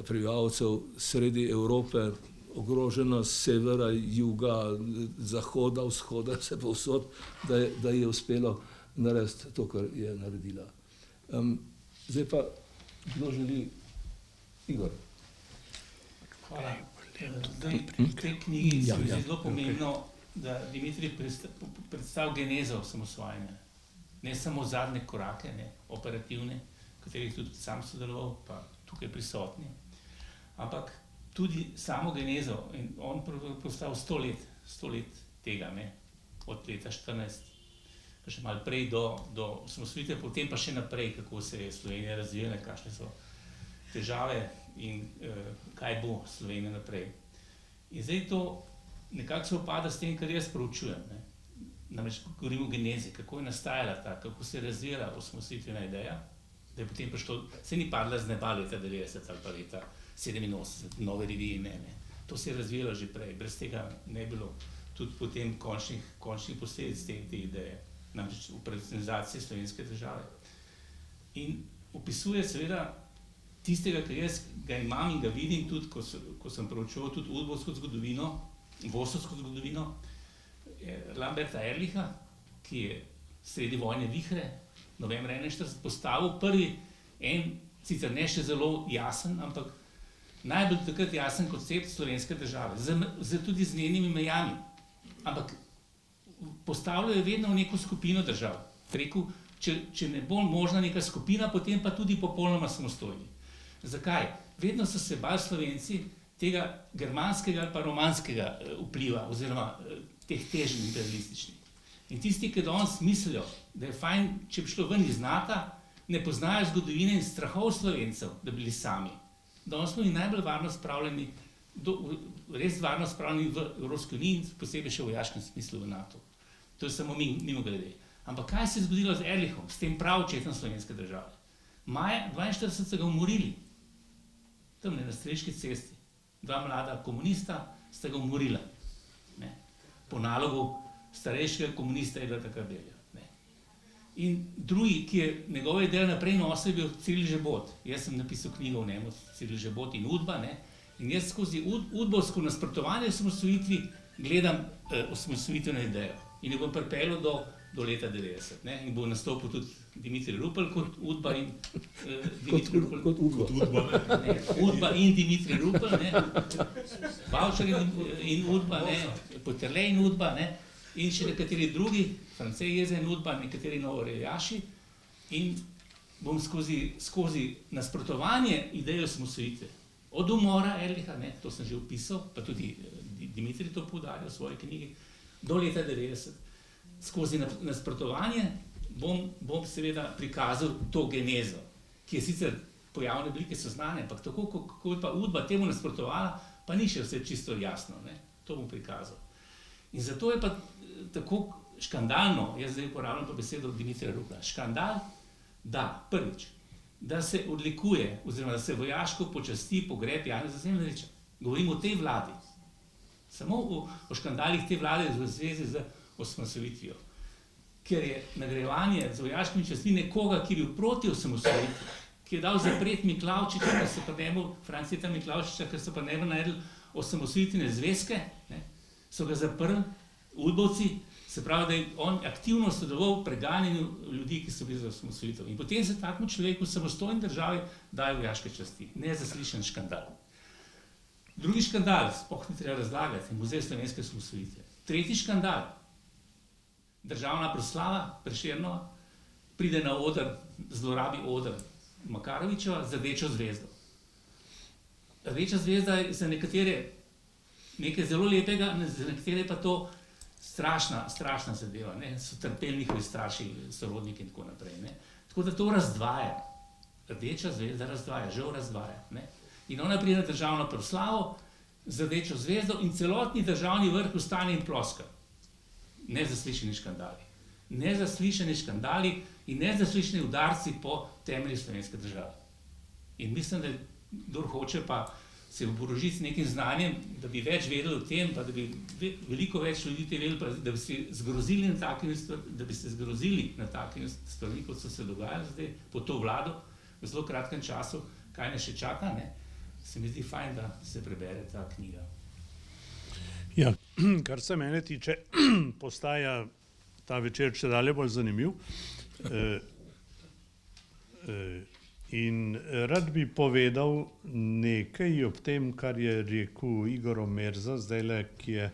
prebivalcev sredi Evrope ogrožena z severa, juga, zahoda, vzhoda, vse povsod, da je uspelo narediti to, kar je naredila. Zdaj pa, kdo želi? Igor. Hvala. V tej knjigi se mi zdi zelo pomembno, da Dimitrij predstavi genezo osamosvajanja. Ne samo zadnje korake, operativne, v katerih tudi sam sodeloval, pa tukaj prisotni, ampak tudi samo genezo. In on predstavil 100 let tega, od leta 14, pa še malo prej do osamosvojitve, potem pa še naprej, kako se je Slovenija razvijala, kakšne so težave in kaj bo Slovenija naprej. In zdaj to nekako se upada s tem, kar jaz proučujem. Namreč govorim o genezi, kako je nastajala ta, kako se je razvijala osamosvojitvena ideja, da je potem prišlo, se ni padla z neba leta 90 ali pa leta 87, nove revije, ne. To se je razvijalo že prej, brez tega ne bilo tudi potem končnih posledic te ideje, namreč operacionalizacije slovenske države. In opisuje seveda tistega, kar jaz ga imam in ga vidim tudi, ko sem proučeval tudi udbovsko zgodovino, vosovsko zgodovino, Lamberta Ehrlicha, ki je sredi vojne vihre, novembra 1941, postavil prvi sicer ne še zelo jasen, ampak najbolj takrat jasen koncept slovenske države, tudi z njenimi mejami. Ampak postavljajo vedno v neko skupino držav. Rekel, če ne bo možna neka skupina, potem pa tudi popolnoma samostojni. Zakaj? Vedno so se bali Slovenci tega germanskega ali pa romanskega vpliva oziroma teh težnj imperialističnih. In tisti, ki danes mislijo, da je fajn, če bi šlo ven iz NATO, ne poznajo zgodovine in strahov Slovencev, da bi bili sami. Danes smo najbolj varno spravljeni, res varno spravljeni v Evropski uniji, posebej še v vojaškem smislu v NATO. To je samo mimogrede. Ampak kaj se je zgodilo z Ehrlichom, s tem prav očetom slovenske države? Maja 42 so ga umorili, tam na Streški cesti. 2 mlada komunista sta ga umorila. Po nalogu starejšega komunista je bila takrat delja. In drugi, ki je njegove ideje naprej nosil, je bil Ciril Žebot. Jaz sem napisal knjigo o njemu, Ciril Žebot in Udba, in jaz skozi udbovsko nasprotovanje osamosvojitvi gledam osamosvojitveno idejo. In jo bom pripeljal do leta 90. In bo nastopil tudi Dimitrij Rupel kot Udba in Kot Udba in Dimitrij Rupel, Bavčar in Udba, Peterle in Udba, in še nekateri drugi, France Jeze in Udba, nekateri novorejaši, in bom skozi nasprotovanje ideje osamosvojitve, od umora Ehrlicha, to sem že opisal, pa tudi Dimitrij to poudarja v svoji knjigi, do leta 90. Skozi nasprotovanje bom seveda prikazal to genezo, ki je sicer pojavne oblike so znane, ampak tako, kako je pa Udba temu nasprotovala, pa ni še vse čisto jasno, to bom prikazal. In zato je pa tako škandalno, jaz zdaj uporabljam pa besedo Dimitrija Rupla, škandal, da prvič, da se odlikuje, oziroma da se vojaško počasti pogreb Janeza Zemljariča. Govorim o tej vladi, samo o škandalih te vlade v zvezi z osamosvojitvijo, ker je nagrajevanje z vojaškimi častmi nekoga, ki je bil proti osamosvojitvi, ki je dal zapret Miklavčiča, ker so pa njemu, Franceta Miklavčiča, ker so pa njemu naredili osamosvojitvene zvezke, so ga zaprli, udbovci Se pravi, da je on aktivno sodeloval v preganjanju ljudi, ki so bili za osamosvojitev. In potem se takemu človeku v samostojni državi dajo vojaške časti. Nezaslišan škandal. Drugi škandal, sploh ni treba razlagati, je Muzej slovenske osamosvojitve. Tretji škandal, državna proslava Prešernova, pride na oder, zlorabi oder Makarovičeva z rdečo zvezdo. Rdeča zvezda je za nekatere nekaj zelo lepega, za nekatere pa to strašna zadeva, ne? So trpeli njihovi starši, sorodniki in tako naprej. Ne? Tako da to razdvaja. Rdeča zvezda razdvaja, žal razdvaja. Ne? In ona pride na državno proslavo z rdečo zvezdo in celotni državni vrh vstane in ploska. Nezaslišani škandali. Nezaslišani škandali in nezaslišani udarci po temelju slovenske države. In mislim, da kdor hoče pa se oborožiti s nekim znanjem, da bi več vedeli o tem, pa da bi veliko več ljudi te vedeli, pa da bi se zgrozili na takimi stvarmi, kot so se dogajali zdaj, po to vlado, v zelo kratkem času, kaj ne še čaka, ne? Se mi zdi fajn, da se prebere ta knjiga. Ja, kar se mene tiče, postaja ta večer čedalje bolj zanimiv. In rad bi povedal nekaj ob tem, kar je rekel Igor Omerza, zdajle, ki je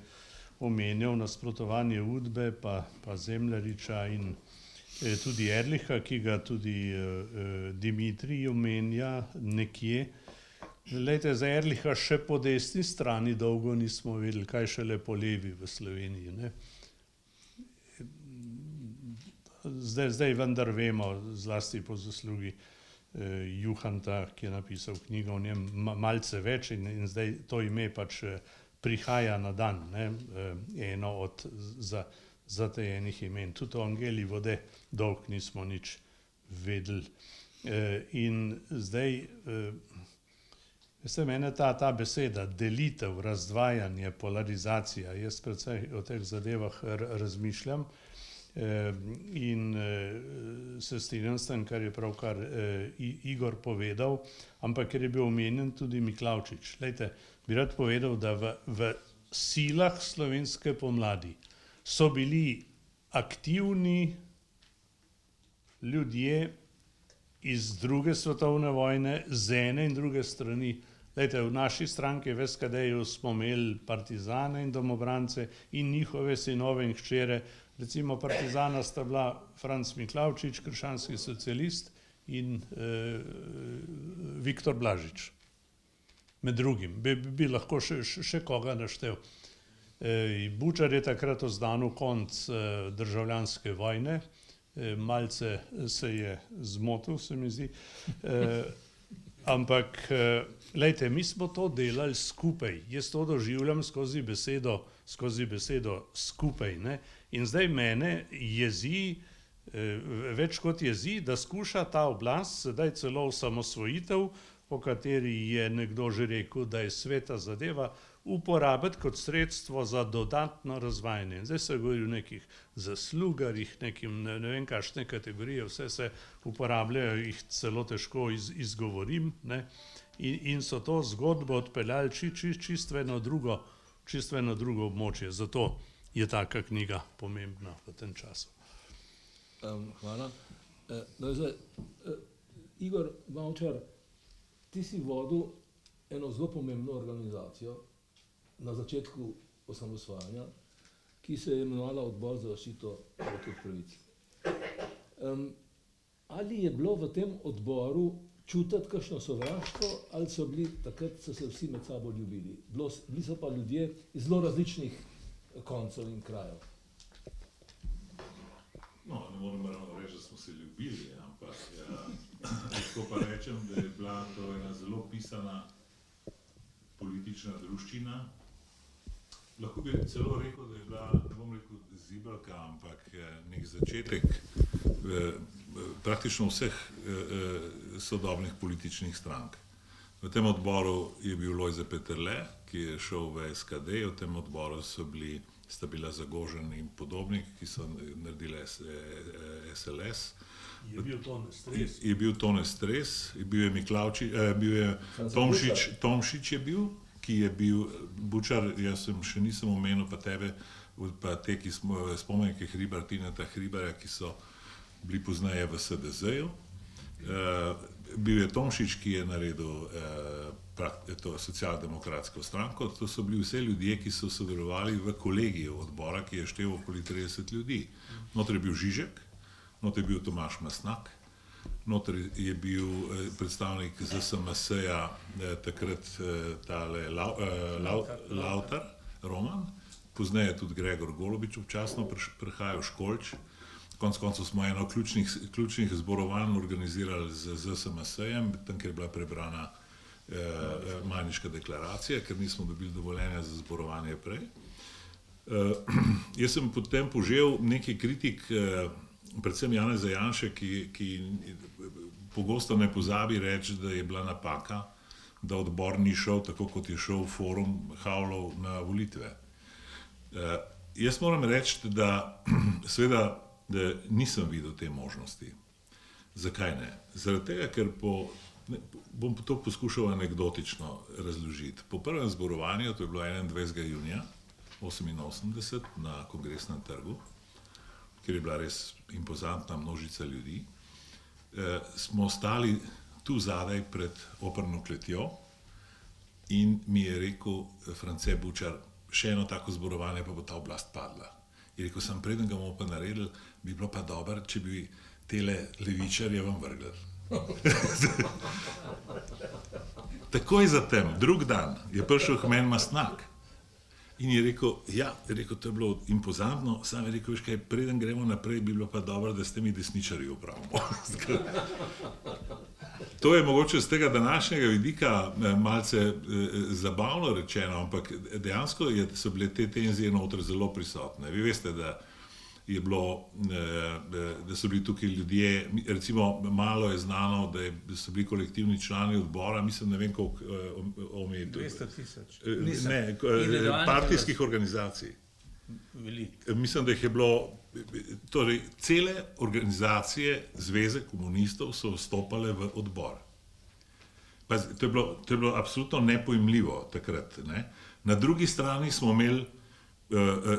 omenjal nasprotovanje Udbe, pa Zemljariča in tudi Erlicha, ki ga tudi Dimitrij omenja nekje. Glejte, za Erlicha še po desni strani dolgo nismo vedeli, kaj šele po levi v Sloveniji. Ne? Zdaj vendar vemo, zlasti po zaslugi Juhanta, ki je napisal knjigo o njem, malce več in zdaj to ime pač prihaja na dan, ne? Eno od zatajenih imen. Tudi o Angeli Vode dolgo nismo nič vedeli. In zdaj, veste, mene ta beseda, delitev, razdvajanje, polarizacija, jaz predvsej o teh zadevah razmišljam. In se strinjam s tem, kar je pravkar Igor povedal, ampak ker je bil omenjen tudi Miklavčič. Glejte, bi rad povedal, da v silah slovenske pomladi so bili aktivni ljudje iz druge svetovne vojne, z ene in druge strani. Glejte, v naši stranki v SKD-ju smo imeli partizane in domobrance in njihove sinove in hčere. Recimo partizana sta bila Franc Miklavčič, krščanski socialist, in Viktor Blažič. Med drugim. Bi lahko še koga naštel. Bučar je takrat oznanil konec državljanske vojne. Malce se je zmotil, se mi zdi. Ampak, glejte, mi smo to delali skupaj. Jaz to doživljam skozi besedo skupaj, ne? In zdaj mene jezi, več kot jezi, da skuša ta oblast sedaj celo osamosvojitev, o kateri je nekdo že rekel, da je sveta zadeva, uporabiti kot sredstvo za dodatno razvajanje. Zdaj se govori o nekih zaslugarjih, nekim ne vem kakšne kategorije, vse se uporabljajo, jih celo težko izgovorim, ne? In so to zgodbo odpeljali čistveno drugo območje. Zato je taka knjiga pomembna v tem času. Hvala. No, zdaj, Igor Bavčar, ti si vodil eno zelo pomembno organizacijo na začetku osamosvajanja, ki se je imenovala Odbor za zaščito človekovih pravic. Ali je bilo v tem odboru čutiti kakšno sovraštvo, ali so se vsi med sabo ljubili? Bili so pa ljudje iz zelo različnih koncev in krajev. No, ne moram ravno reči, da smo se ljubili, ampak lahko pa rečem, da je bila to ena zelo pisana politična druščina. Lahko bi celo rekel, da je bila, ne bom rekel zibelka, ampak nek začetek praktično vseh sodobnih političnih strank. V tem odboru je bil Lojze Peterle, ki je šel v SKD, v tem odboru sta bila Zagožen in podobni, ki so naredili SLS. Je bil Tone Stres. Je bil Tone Stres, bil je Miklavčič, bil je Tomšič je bil, ki je bil Bučar, jaz še nisem omenil, pa tebe pa te, ki smo spomenke Hribar, Tineta Hribarja, ki so bili pozneje v SDZ-ju. Bil je Tomšič, ki je naredil to socialdemokratsko stranko. To so bili vse ljudje, ki so sodelovali v kolegiju odbora, ki je štel okoli 30 ljudi. Noter je bil Žižek, noter je bil Tomaž Mastnak, noter je bil predstavnik ZSMS-ja, takrat tale Lautar, Roman, pozneje tudi Gregor Golobič občasno prihajal, Školč. Konec koncev smo eno ključnih zborovanj organizirali z ZSMS-jem, tam, kjer je bila prebrana Majniška deklaracija, ker nismo dobili dovoljenja za zborovanje prej. Jaz sem potem požel nekaj kritik, predvsem Janeza Janše, ki pogosto ne pozabi reči, da je bila napaka, da odbor ni šel tako, kot je šel forum Havlov na volitve. Jaz moram reči, da seveda da nisem videl te možnosti. Zakaj ne? Zaradi tega, ker bom to poskušal anekdotično razložiti. Po prvem zborovanju, to je bilo 21. junija 1988 na Kongresnem trgu, kjer je bila res impozantna množica ljudi, smo stali tu zadaj pred operno kletjo in mi je rekel France Bučar, še eno tako zborovanje, pa bo ta oblast padla. Je rekel sem, preden ga bomo pa naredili, bi bilo pa dobro, če bi tele levičarje vam vrgli. Takoj zatem, drug dan, je prišel k meni Mastnak in je rekel, ja, to je bilo impozantno, sam je rekel, veš kaj, preden gremo naprej, bi bilo pa dobro, da s temi desničarji upravimo. To je mogoče z tega današnjega vidika malce zabavno rečeno, ampak dejansko so bile te tenzije noter zelo prisotne. Vi veste, da so bili tukaj ljudje, recimo malo je znano, da so bili kolektivni člani odbora, mislim, ne vem koliko omejitev. 200 000. Ne, partijskih organizacij. Veliko. Mislim, da jih je bilo, torej cele organizacije Zveze komunistov so vstopale v odbor. To je bilo absolutno nepojmljivo takrat. Ne? Na drugi strani smo imeli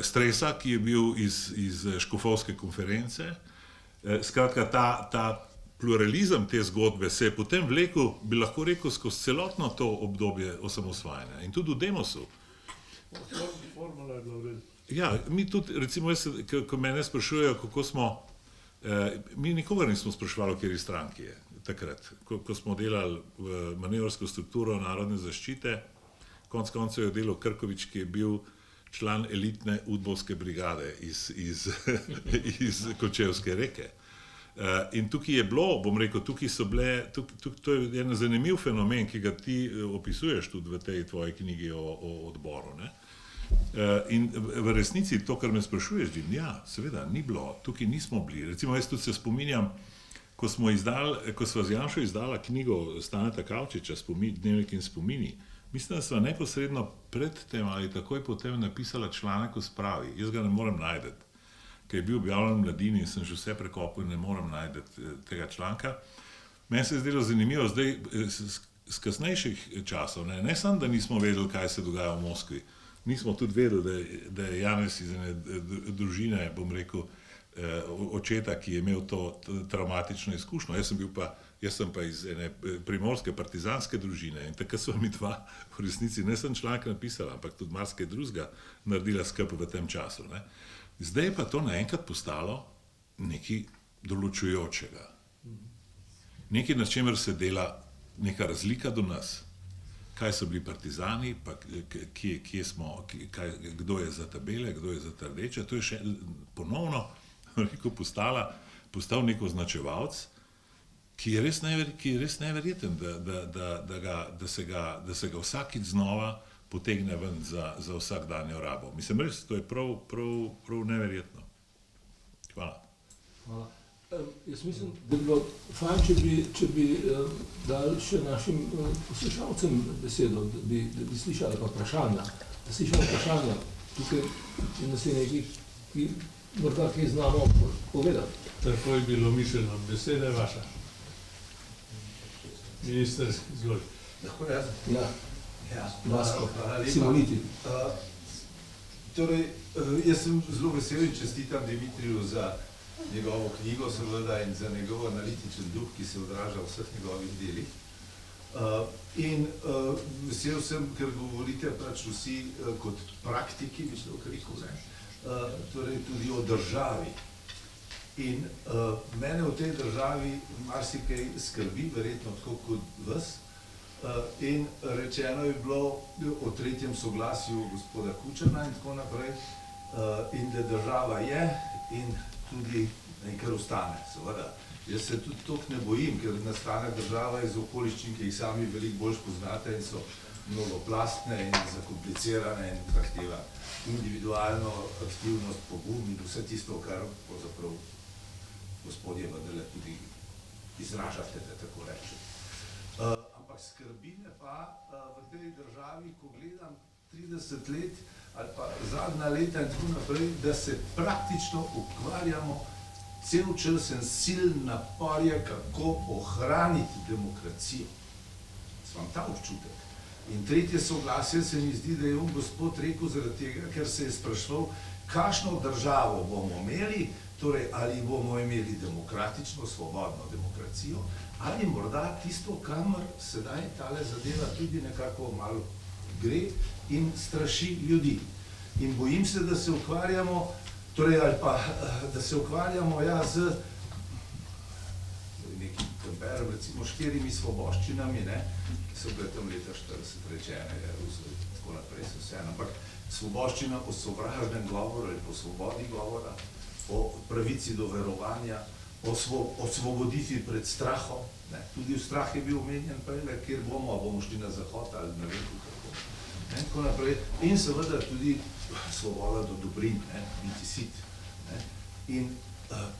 Stresa, ki je bil iz Škofovske konference. Skratka, ta pluralizem te zgodbe se je potem vlekel, bi lahko rekel, skozi celotno to obdobje osamosvajanja. In tudi v Demosu. Formula je bila v redu. Ja, mi tudi, recimo, ko mene sprašujejo, kako smo, mi nikogar nismo spraševali, v kateri stranki je takrat. Ko smo delali v manevrsko strukturo narodne zaščite, konec koncev je delal Krkovič, ki je bil član elitne udbovske brigade iz Kočevske Reke. In tukaj je bilo, bom rekel, tukaj so bile, to je en zanimiv fenomen, ki ga ti opisuješ tudi v tej tvoji knjigi o odboru, ne? In v resnici to, kar me sprašuješ, Jim, ja, seveda, ni bilo, tukaj nismo bili. Recimo, jaz tudi se spominjam, ko sva z Janšo izdala knjigo Staneta Kavčiča, Dnevnik in spomini, mislim, da sva neposredno pred tem ali takoj potem napisala članek o spravi. Jaz ga ne morem najti, ker je bil objavljen v Mladini in sem že vse prekopal in ne morem najti tega članka. Meni se je zdelo zanimivo, zdaj z kasnejših časov, ne samo, da nismo vedeli, kaj se dogaja v Moskvi, nismo tudi vedeli, da je Janez iz ene družine, bom rekel, očeta, ki je imel to travmatično izkušnjo. Jaz sem pa iz ene primorske partizanske družine in takrat sva mi dva v resnici ne sem članek napisala, ampak tudi marsikaj drugega naredila skupaj v tem času. Ne. Zdaj je pa to naenkrat postalo nekaj določujočega. Nekaj, na čemer se dela neka razlika do nas. Kaj so bili partizani, pa kje smo, kdo je za tabele, kdo je za trdeče. To je še ponovno postal nek označevalec, ki je res neverjeten, da se ga vsakič znova potegne ven za vsakdanjo rabo. Mislim, res, to je prav neverjetno. Hvala. Hvala. Jaz mislim, da bi bilo fajn, če bi dali še našim poslušalcem besedo, da bi slišali vprašanja. Da slišali vprašanja. Tukaj nas je nekaj, ki morda kaj znamo povedati. Tako je bilo mišljeno. Beseda je vaša. Minister, izvolite. Lahko jaz? Ja. Vasko, Simoniti. Torej, jaz sem zelo vesel in čestitam Dimitriju za njegovo knjigo, seveda, in za njegov analitičen duh, ki se odraža v vseh njegovih delih. Vesel sem, ker govorite pač vsi kot praktiki, bi človek rekel, torej tudi o državi. In mene v tej državi marsikaj skrbi, verjetno tako kot vas. In rečeno je bilo o tretjem soglasju gospoda Kučana in tako naprej, in da država je in tudi nekaj ostane, seveda. Jaz se tudi toliko ne bojim, ker nastane država iz okoliščin, ki jih sami veliko bolj poznate in so mnogoplastne in zakomplicirane in zahteva individualno aktivnost, pogum in vse tisto, kar pravzaprav gospodje vendarle tudi izražate, da tako rečem. Ampak skrbi me pa v tej državi, ko gledam 30 let ali pa zadnja leta in tako naprej, da se praktično ukvarjamo cel čas en siln napor je, kako ohraniti demokracijo. Sam ta občutek. In tretje soglasje se mi zdi, da je on gospod rekel zaradi tega, ker se je spraševal, kakšno državo bomo imeli, torej ali bomo imeli demokratično, svobodno demokracijo, ali morda tisto, kamor sedaj tale zadeva tudi nekako malo gre in straši ljudi. In bojim se, da se ukvarjamo, torej ali pa, da se ukvarjamo z nekim temperom, recimo 4 svoboščinami, ki so bile tam leta 40 rečene, tako naprej so vse, ampak svoboščina o sovražnem govoru ali po svobodi govora, o pravici do verovanja, o osvoboditvi pred strahom, tudi strah je bil omenjen prej, kjer bomo šli na zahod ali ne vem kako, tako naprej, in seveda tudi svoboda do dobrin, biti sit. In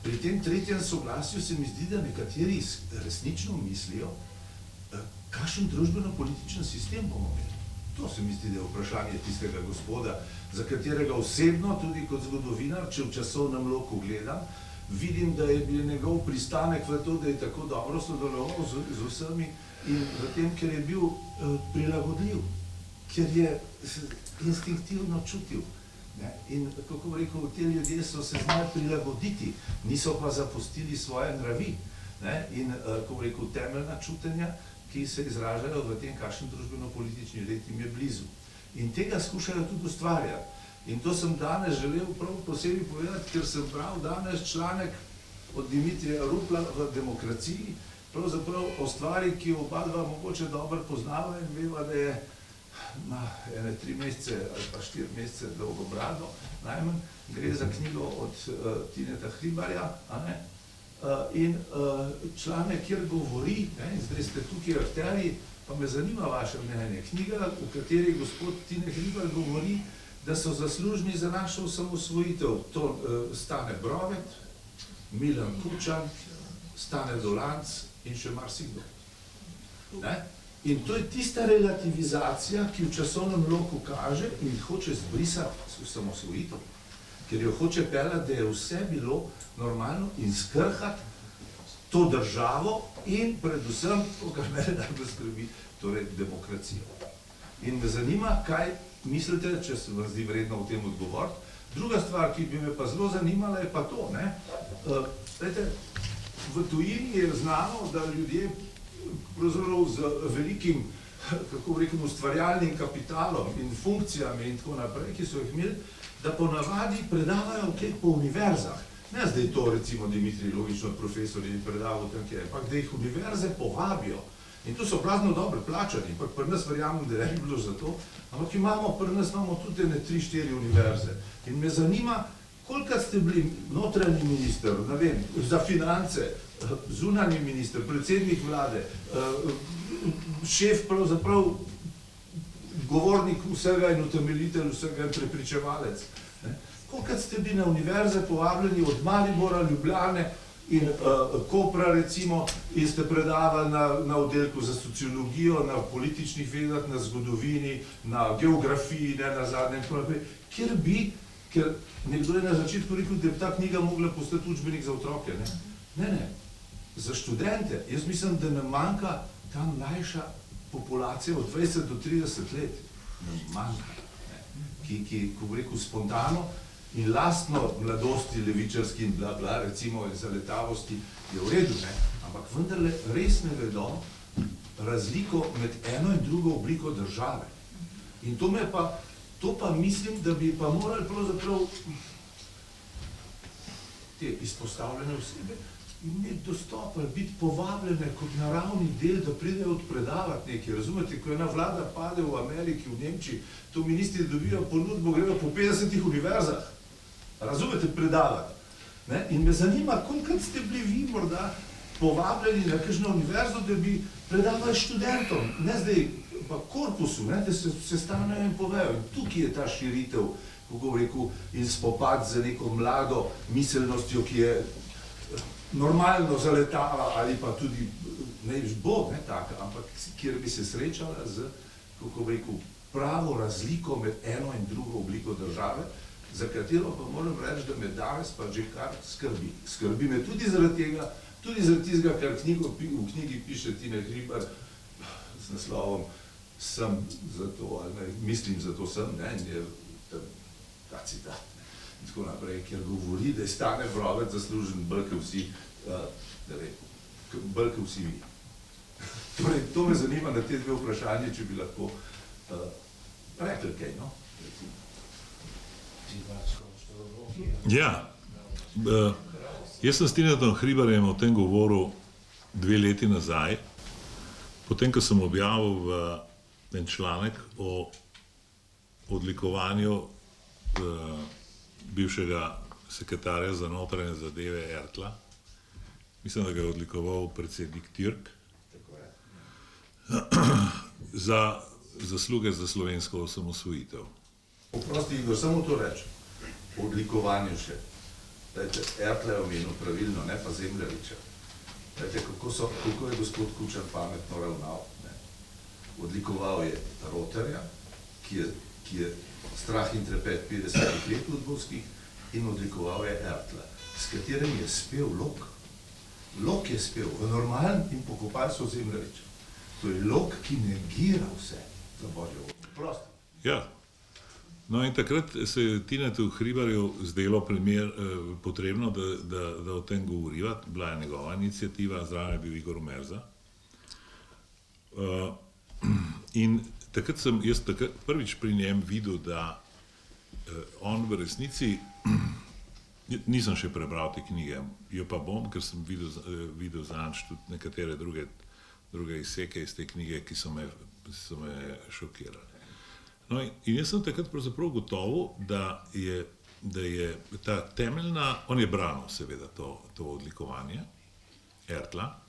pri tem tretjem soglasju se mi zdi, da nekateri resnično mislijo, kakšen družbeno-političen sistem bomo imeli. To se mi zdi, da je vprašanje tistega gospoda, za katerega osebno, tudi kot zgodovinar, če v časovnem loku gledam, vidim, da je bil njegov pristanek v to, da je tako dobro sodeloval z vsemi in v tem, ker je bil prilagodljiv, ker je instinktivno čutil. In kako bi rekel, te ljudje so se znali prilagoditi, niso pa zapustili svoje nravi. In kako bi rekel, temeljna čutenja, ki se izražajo v tem, kakšen družbeno-politični red jim je blizu. In tega skušajo tudi ustvarjati. In to sem danes želel prav posebej povedati, ker sem bral danes članek od Dimitrija Rupla v Demokraciji, pravzaprav o stvari, ki oba dva mogoče dobro poznava in veva, da je na ene 3 mesece ali pa 4 mesece dolgo brado, najmanj, gre za knjigo od Tineta Hribarja, in članek, kjer govori, in zdaj ste tukaj akterji, pa me zanima vaše mnenje, knjiga, v kateri gospod Tine Hribar govori, da so zaslužni za našo osamosvojitev Stane Brovet, Milan Kučan, Stane Dolanc in še marsikdo. In to je tista relativizacija, ki v časovnem loku kaže in hoče zbrisati osamosvojitev, ker jo hoče peljati, da je vse bilo normalno in skrhati to državo in predvsem, to, kar mene najbolj skrbi, torej demokracijo. In me zanima, kaj mislite, če se vam zdi vredno v tem odgovoriti. Druga stvar, ki bi me pa zelo zanimala, je pa to. V tujini je znano, da ljudje pravzaprav z velikim, kako rekel, ustvarjalnim kapitalom in funkcijami in tako naprej, ki so jih imeli, da ponavadi predavajo po univerzah. Ne zdaj to, recimo, Dimitrij logično profesorji predaval tam, ampak da jih univerze povabijo. In to so blazno dobro plačani, ampak pri nas verjamem, da ne bi bilo za to, ampak pri nas imamo tudi 3-4 univerze. In me zanima, koliko ste bili notranji minister, ne vem, za finance, zunanji minister, predsednik vlade, šef pravzaprav, govornik vsega in utemeljitelj vsega in prepričevalec. Koliko ste bili na univerze povabljeni od Maribora, Ljubljane in Kopra recimo in ste predavali na oddelku za sociologijo, na političnih vedah, na zgodovini, na geografiji, ne na zadnjem, tako naprej, ker nekdo je na začetku rekel, da bi ta knjiga mogla postati učbenik za otroke. Ne, za študente. Jaz mislim, da nam manjka ta mlajša populacija od 20 do 30 let. Nam manjka. ki ko bi rekel, spontano in lastno mladosti, levičarski in bla bla, recimo zaletavosti, je v redu, ne? Ampak vendarle res ne vedo razliko med eno in drugo obliko države. In to pa mislim, da bi pa morali pravzaprav te izpostavljene osebe imeti dostop ali biti povabljene kot naravni del, da pridejo odpredavati nekaj. Razumete, ko ena vlada pade v Ameriki, v Nemčiji, to ministri dobijo ponudbo, grejo po 50 univerzah. Razumete, predavati. Ne? In me zanima, kolikrat ste bili vi morda povabljeni na kakšno univerzo, da bi predavali študentom, ne zdaj pa korpusu, ne? Da se stavljajo in povejo. In tukaj je ta širitev, kako bi rekel, in spopad z neko mlado miselnostjo, ki je normalno zaletava ali pa tudi ne bo, ne taka, ampak kjer bi se srečala z, kako bi rekel, pravo razliko med eno in drugo obliko države, za katero pa moram reči, da me danes pa že kar skrbi. Skrbi me tudi zaradi tistega, kar v knjigi piše Tine Hribar z naslovom Sem za to, ali ne, mislim za to sem, ne, in je ta citat, in tako naprej, kjer govori, da je Stane Vrovec zaslužen bolj kot vsi, bolj kot vsi vi. Torej, to me zanima na te dve vprašanje, če bi lahko rekli kaj, no? Ja, jaz sem s Tinetom Hribarjem o tem govoril 2 leti nazaj, potem, ko sem objavil en članek o odlikovanju bivšega sekretarja za notranje zadeve Ertla. Mislim, da ga je odlikoval predsednik Türk za zasluge za slovensko osamosvojitev. Oprosti, Igor, samo to reči. O odlikovanju še. Dajte, Ertla je omenil pravilno, ne pa Zemljariča. Dajte, kako je gospod Kučan pametno ravnal. Odlikoval je Rotarja, ki je strah in trepet 50 let udbovskih, in odlikoval je Ertla, s katerim je spel Lok. Lok je spel v normalnem in pokopal so Zemljariča. To je Lok, ki negira vse za Božjo voljo. Prosto. Ja. No in takrat se je Tinetu Hribarju zdelo potrebno, da o tem govoriva. Bila je njegova iniciativa, zraven je bil Igor Merza. In takrat sem jaz prvič pri njem videl, da on v resnici, nisem še prebral te knjige, jo pa bom, ker sem videl zanj tudi nekatere druge izseke iz te knjige, ki so me šokirali. No in jaz sem takrat pravzaprav gotovil, da je ta temeljna, on je branil seveda to odlikovanje Ertla,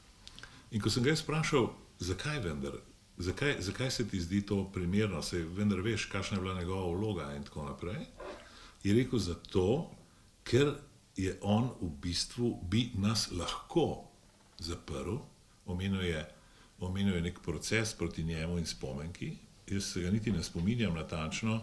in ko sem ga sprašal, zakaj vendar, zakaj se ti zdi to primerno, se vendar veš, kakšna je bila njegova vloga in tako naprej, je rekel zato, ker je on v bistvu bi nas lahko zaprl, omenil je nek proces proti njemu in spomenki. Jaz se ga niti ne spominjam natančno.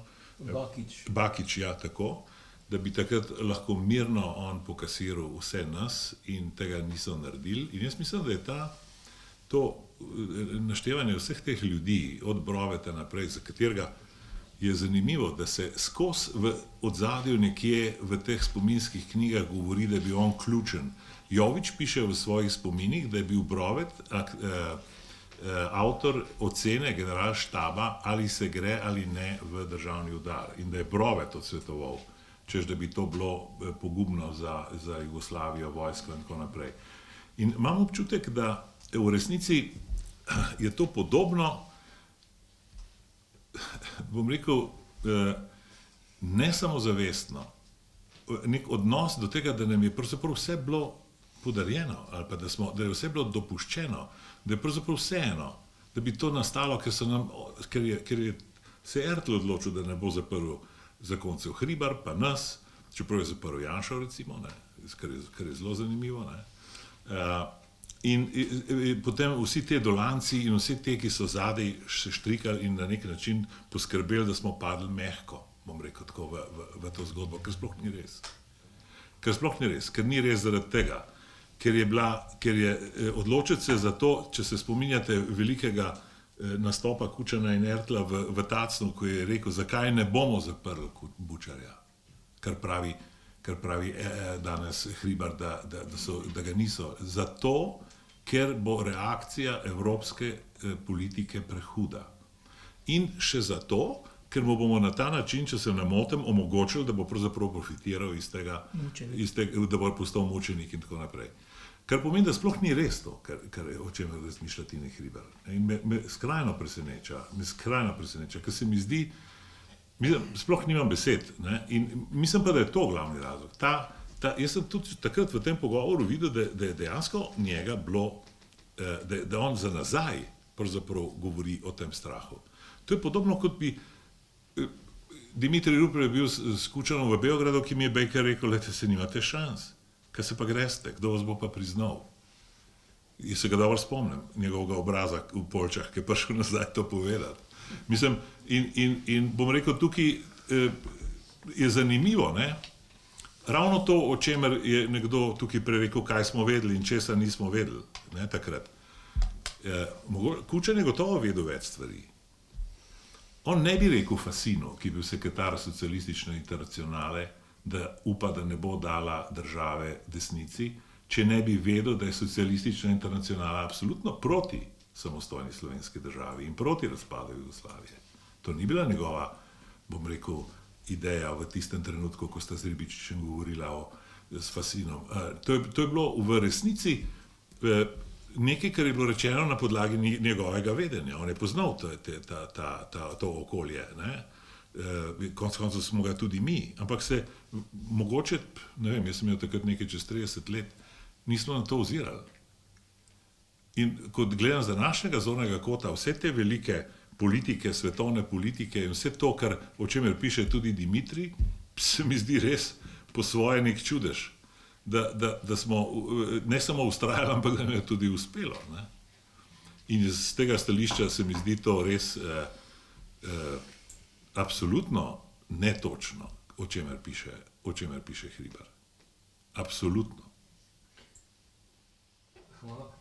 Bakič, ja, tako, da bi takrat lahko mirno on pokasiral vse nas in tega niso naredili. In jaz mislim, da je to naštevanje vseh teh ljudi, od Broveta naprej, za katerega je zanimivo, da se skozi v odzadju nekje v teh spominskih knjigah govori, da je bil on ključen. Jovič piše v svojih spominih, da je bil Brovet avtor ocene generalštaba, ali se gre ali ne v državni udar. In da je Brovet odsvetoval, češ da bi to bilo pogubno za Jugoslavijo, vojsko in tako naprej. In imam občutek, da v resnici je to podobno, bom rekel, ne samozavestno, nek odnos do tega, da nam je pravzaprav vse bilo podarjeno, ali pa da je vse bilo dopuščeno, da je pravzaprav vseeno, da bi to nastalo, ker je se Ertl odločil, da ne bo zaprl zakoncev Hribar, pa nas, čeprav je zaprl Janšo, recimo, ne, kar je zelo zanimivo. Ne. In potem vsi te Dolanci in vsi te, ki so zadaj se štrikali in na nek način poskrbeli, da smo padli mehko, bom rekel tako, v to zgodbo, ker sploh ni res. Ker ni res zaradi tega, ker je odločiti se za to, če se spominjate velikega nastopa Kučana in Ertla v Tacnu, ko je rekel, zakaj ne bomo zaprli Bučarja, kar pravi danes Hribar, da ga niso. Zato, ker bo reakcija evropske politike prehuda. In še zato, ker mu bomo na ta način, če se ne motim, omogočili, da bo pravzaprav profitiral iz tega, da bo postal mučenik in tako naprej. Kar pomeni, da sploh ni res to, o čemer razmišlja Tine Hribar. In me skrajno preseneča, ker se mi zdi, sploh nimam besed, ne? In mislim pa, da je to glavni razlog. Jaz sem tudi takrat v tem pogovoru videl, da je dejansko njega bilo, da on za nazaj pravzaprav govori o tem strahu. To je podobno, kot bi Dimitrij Rupel je bil s Kučanom v Beogradu, ki mi je Baker rekel, lejte, se nimate šans, kaj se pa greste, kdo vas bo pa priznal. Jaz se ga dobro spomnim, njegovega obraza v Poljčah, ki je prišel nazaj to povedati. Mislim, in bom rekel, tukaj je zanimivo, ne? Ravno to, o čemer je nekdo tukaj prerekel, kaj smo vedeli in česa nismo vedeli, ne, takrat. Kučan je gotovo vedel več stvari. On ne bi rekel Fasinu, ki je bil sekretar Socialistične internacionale, da upa, da ne bo dala države desnici, če ne bi vedel, da je Socialistična internacionala absolutno proti samostojni slovenski državi in proti razpadu Jugoslavije. To ni bila njegova, bom rekel, ideja v tistem trenutku, ko sta z Ribičičem govorila s Fasinom. To je bilo v resnici nekaj, kar je bilo rečeno na podlagi njegovega vedenja. On je poznal to okolje, ne? Konec koncev smo ga tudi mi, ampak se mogoče, ne vem, jaz sem imel takrat nekaj čez 30 let, nismo na to ozirali. In kot gledam z današnjega zornega kota, vse te velike politike, svetovne politike in vse to, o čemer piše tudi Dimitrij, se mi zdi res po svoje nek čudež. Da smo ne samo ustrajali, ampak da nam je tudi uspelo. Ne? In z tega stališča se mi zdi to res absolutno netočno, o čemer piše Hribar. Absolutno. Hvala.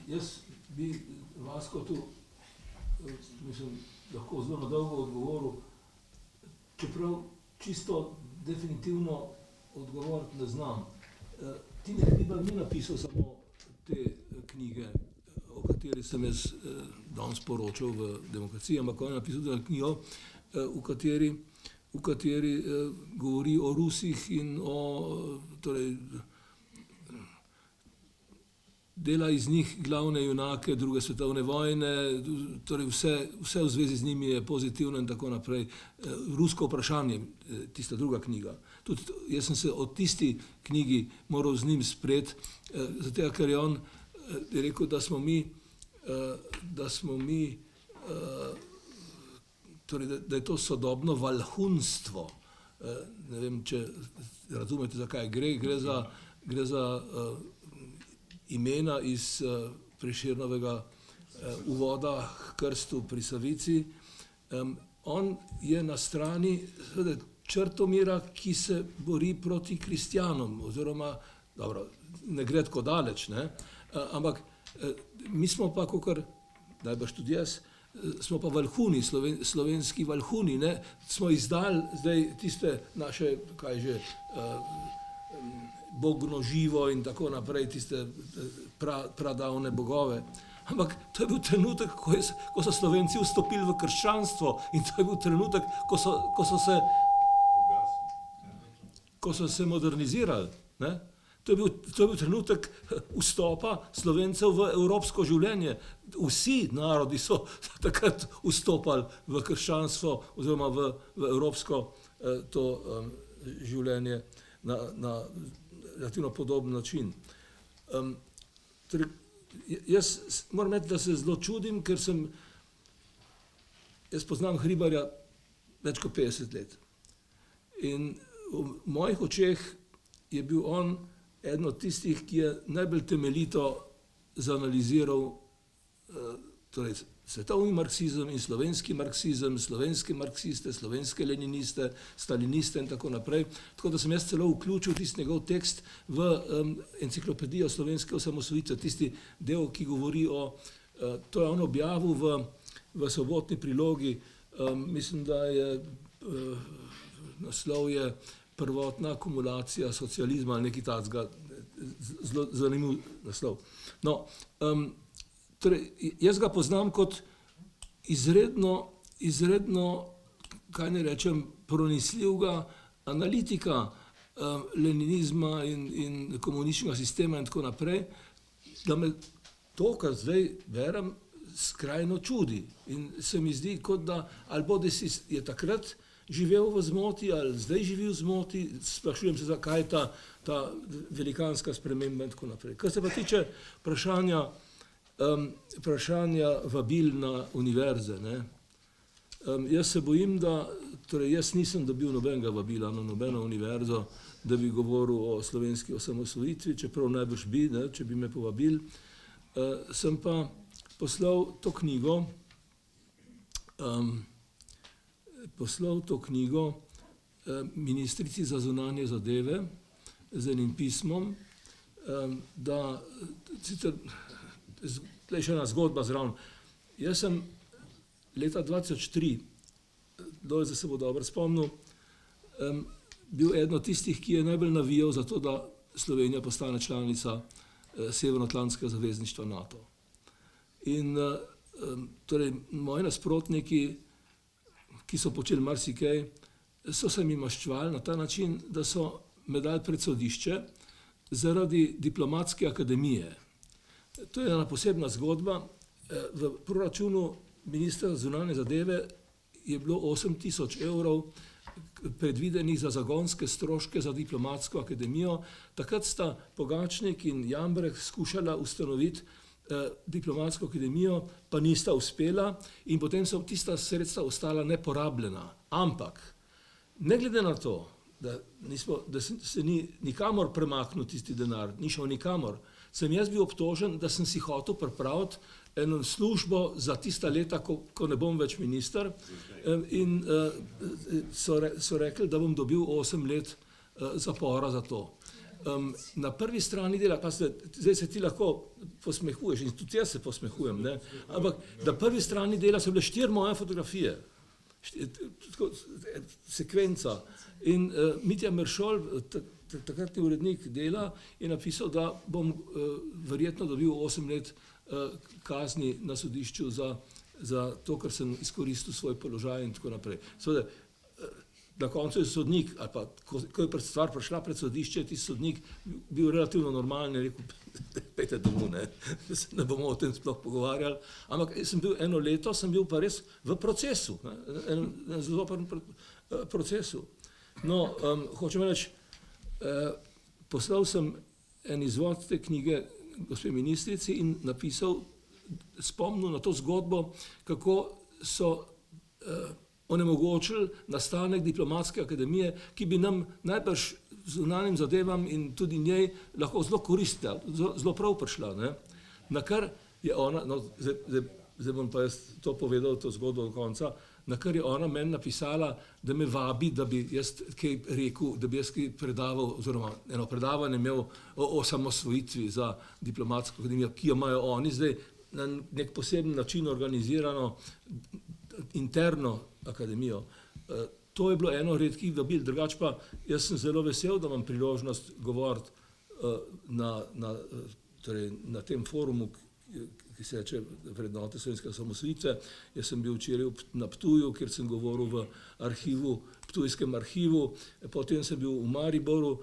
Jaz bi Vasko tu, mislim, lahko zelo na dolgo odgovoril, čeprav čisto definitivno odgovoriti ne znam. Tine Hribar ni napisal samo te knjige, o kateri sem jaz danes poročal v Demokraciji, ampak on je napisal tudi knjigo, v kateri govori o Rusih in torej, dela iz njih glavne junake druge svetovne vojne, torej vse v zvezi z njimi je pozitivno in tako naprej. Rusko vprašanje, tista druga knjiga. Tudi jaz sem se od tisti knjigi moral z njim spreti, zato ker je on rekel, da smo mi, torej, da je to sodobno valhunstvo. Ne vem, če razumete, zakaj gre za imena iz Prešernovega uvoda k krstu pri Savici. On je na strani Črtomira, ki se bori proti kristjanom, oziroma, dobro, ne gre tako daleč, ne? Ampak mi smo pa, kakor najbrž tudi jaz, smo pa valhuni, slovenski valhuni, ne? Smo izdali zdaj tiste naše, kaj že, bognoživo in tako naprej, tiste pradavne bogove. Ampak to je bil trenutek, ko so Slovenci vstopili v krščanstvo in to je bil trenutek, ko so se modernizirali. Ne? To je bil trenutek vstopa Slovencev v evropsko življenje. Vsi narodi so takrat vstopali v krščanstvo oziroma v evropsko to življenje na relativno podoben način. Torej, jaz moram reči, da se zelo čudim, ker jaz poznam Hribarja več kot 50 let. In v mojih očeh je bil on eden od tistih, ki je najbolj temeljito zanaliziral torej, svetovni marksizem in slovenski marksizem, slovenske marksiste, slovenske leniniste, staliniste in tako naprej. Tako da sem jaz celo vključil tisti njegov tekst v enciklopedijo slovenske osamosvojitve, tisti del, ki govori o To je on objavil v sobotni prilogi, mislim, da je naslov je Prvotna akumulacija socializma ali nekaj takega, zelo zanimiv naslov. No, torej, jaz ga poznam kot izredno, kaj ne rečem, pronicljivega analitika leninizma in komunističnega sistema in tako naprej, da me to, kar zdaj berem, skrajno čudi. In se mi zdi, kot da ali bodisi je takrat živel v zmoti ali zdaj živi v zmoti, sprašujem se, zakaj je ta velikanska sprememba in tako naprej. Kar se pa tiče vprašanja vabil na univerze, ne? Jaz se bojim, da, torej jaz nisem dobil nobenega vabila na nobeno univerzo, da bi govoril o slovenski osamosvojitvi, čeprav najbrž bi, ne, če bi me povabili. Sem pa poslal to knjigo ministrici za zunanje zadeve z enim pismom, da sicer, tle še ena zgodba zraven. Jaz sem leta 2003, zdaj se bo dobro spomnil, bil eden od tistih, ki je najbolj navijal za to, da Slovenija postane članica Severnoatlantskega zavezništva NATO. In torej moji nasprotniki, ki so počeli marsikaj, so se mi maščevali na ta način, da so me dali pred sodišče zaradi diplomatske akademije. To je ena posebna zgodba. V proračunu ministra za zunanje zadeve je bilo 8.000 evrov predvidenih za zagonske stroške za diplomatsko akademijo. Takrat sta Pogačnik in Jambrek skušala ustanoviti diplomatsko akademijo, pa nista uspela in potem so tista sredstva ostala neporabljena. Ampak, ne glede na to, da se ni nikamor premaknil tisti denar, ni šel nikamor, sem jaz bil obtožen, da sem si hotel pripraviti eno službo za tista leta, ko ne bom več minister, in so rekli, da bom dobil 8 let zapora za to. Na prvi strani dela, pa zdaj se ti lahko posmehuješ, in tudi jaz se posmehujem, ne? Ampak na prvi strani dela so bile 4 moje fotografije, sekvenca. In Mitja Meršol, takratni urednik Dela, je napisal, da bom verjetno dobil 8 let kazni na sodišču za to, ker sem izkoristil svoj položaj in tako naprej. Seveda, na koncu je sodnik, ali pa, ko je stvar prišla pred sodišče, je tisti sodnik bil relativno normalen in rekel, pejte domov, ne bomo o tem sploh pogovarjali. Ampak eno leto sem bil pa res v procesu, en zelo procesu. No, hočem reči, poslal sem en izvod te knjige gospe ministrici in napisal, spomnil na to zgodbo, kako so onemogočili nastanek diplomatske akademije, ki bi nam najbrž zunanjim zadevam in tudi njej lahko zelo koristila, zelo prav prišla. Ne? Na kar je ona, no, zdaj bom pa jaz to povedal, to zgodbo do konca, na kar je ona meni napisala, da me vabi, da bi jaz kaj rekel, da bi jaz kaj predaval, oziroma eno predavanje imel o osamosvojitvi za diplomatsko akademijo, ki jo imajo oni zdaj na nek poseben način organizirano interno akademijo. To je bilo eno redkih vabil, drugače pa jaz sem zelo vesel, da imam priložnost govoriti na tem forumu, ki se reče Vrednote slovenske osamosvojitve. Jaz sem bil včeraj na Ptuju, kjer sem govoril v arhivu, ptujskem arhivu, potem sem bil v Mariboru,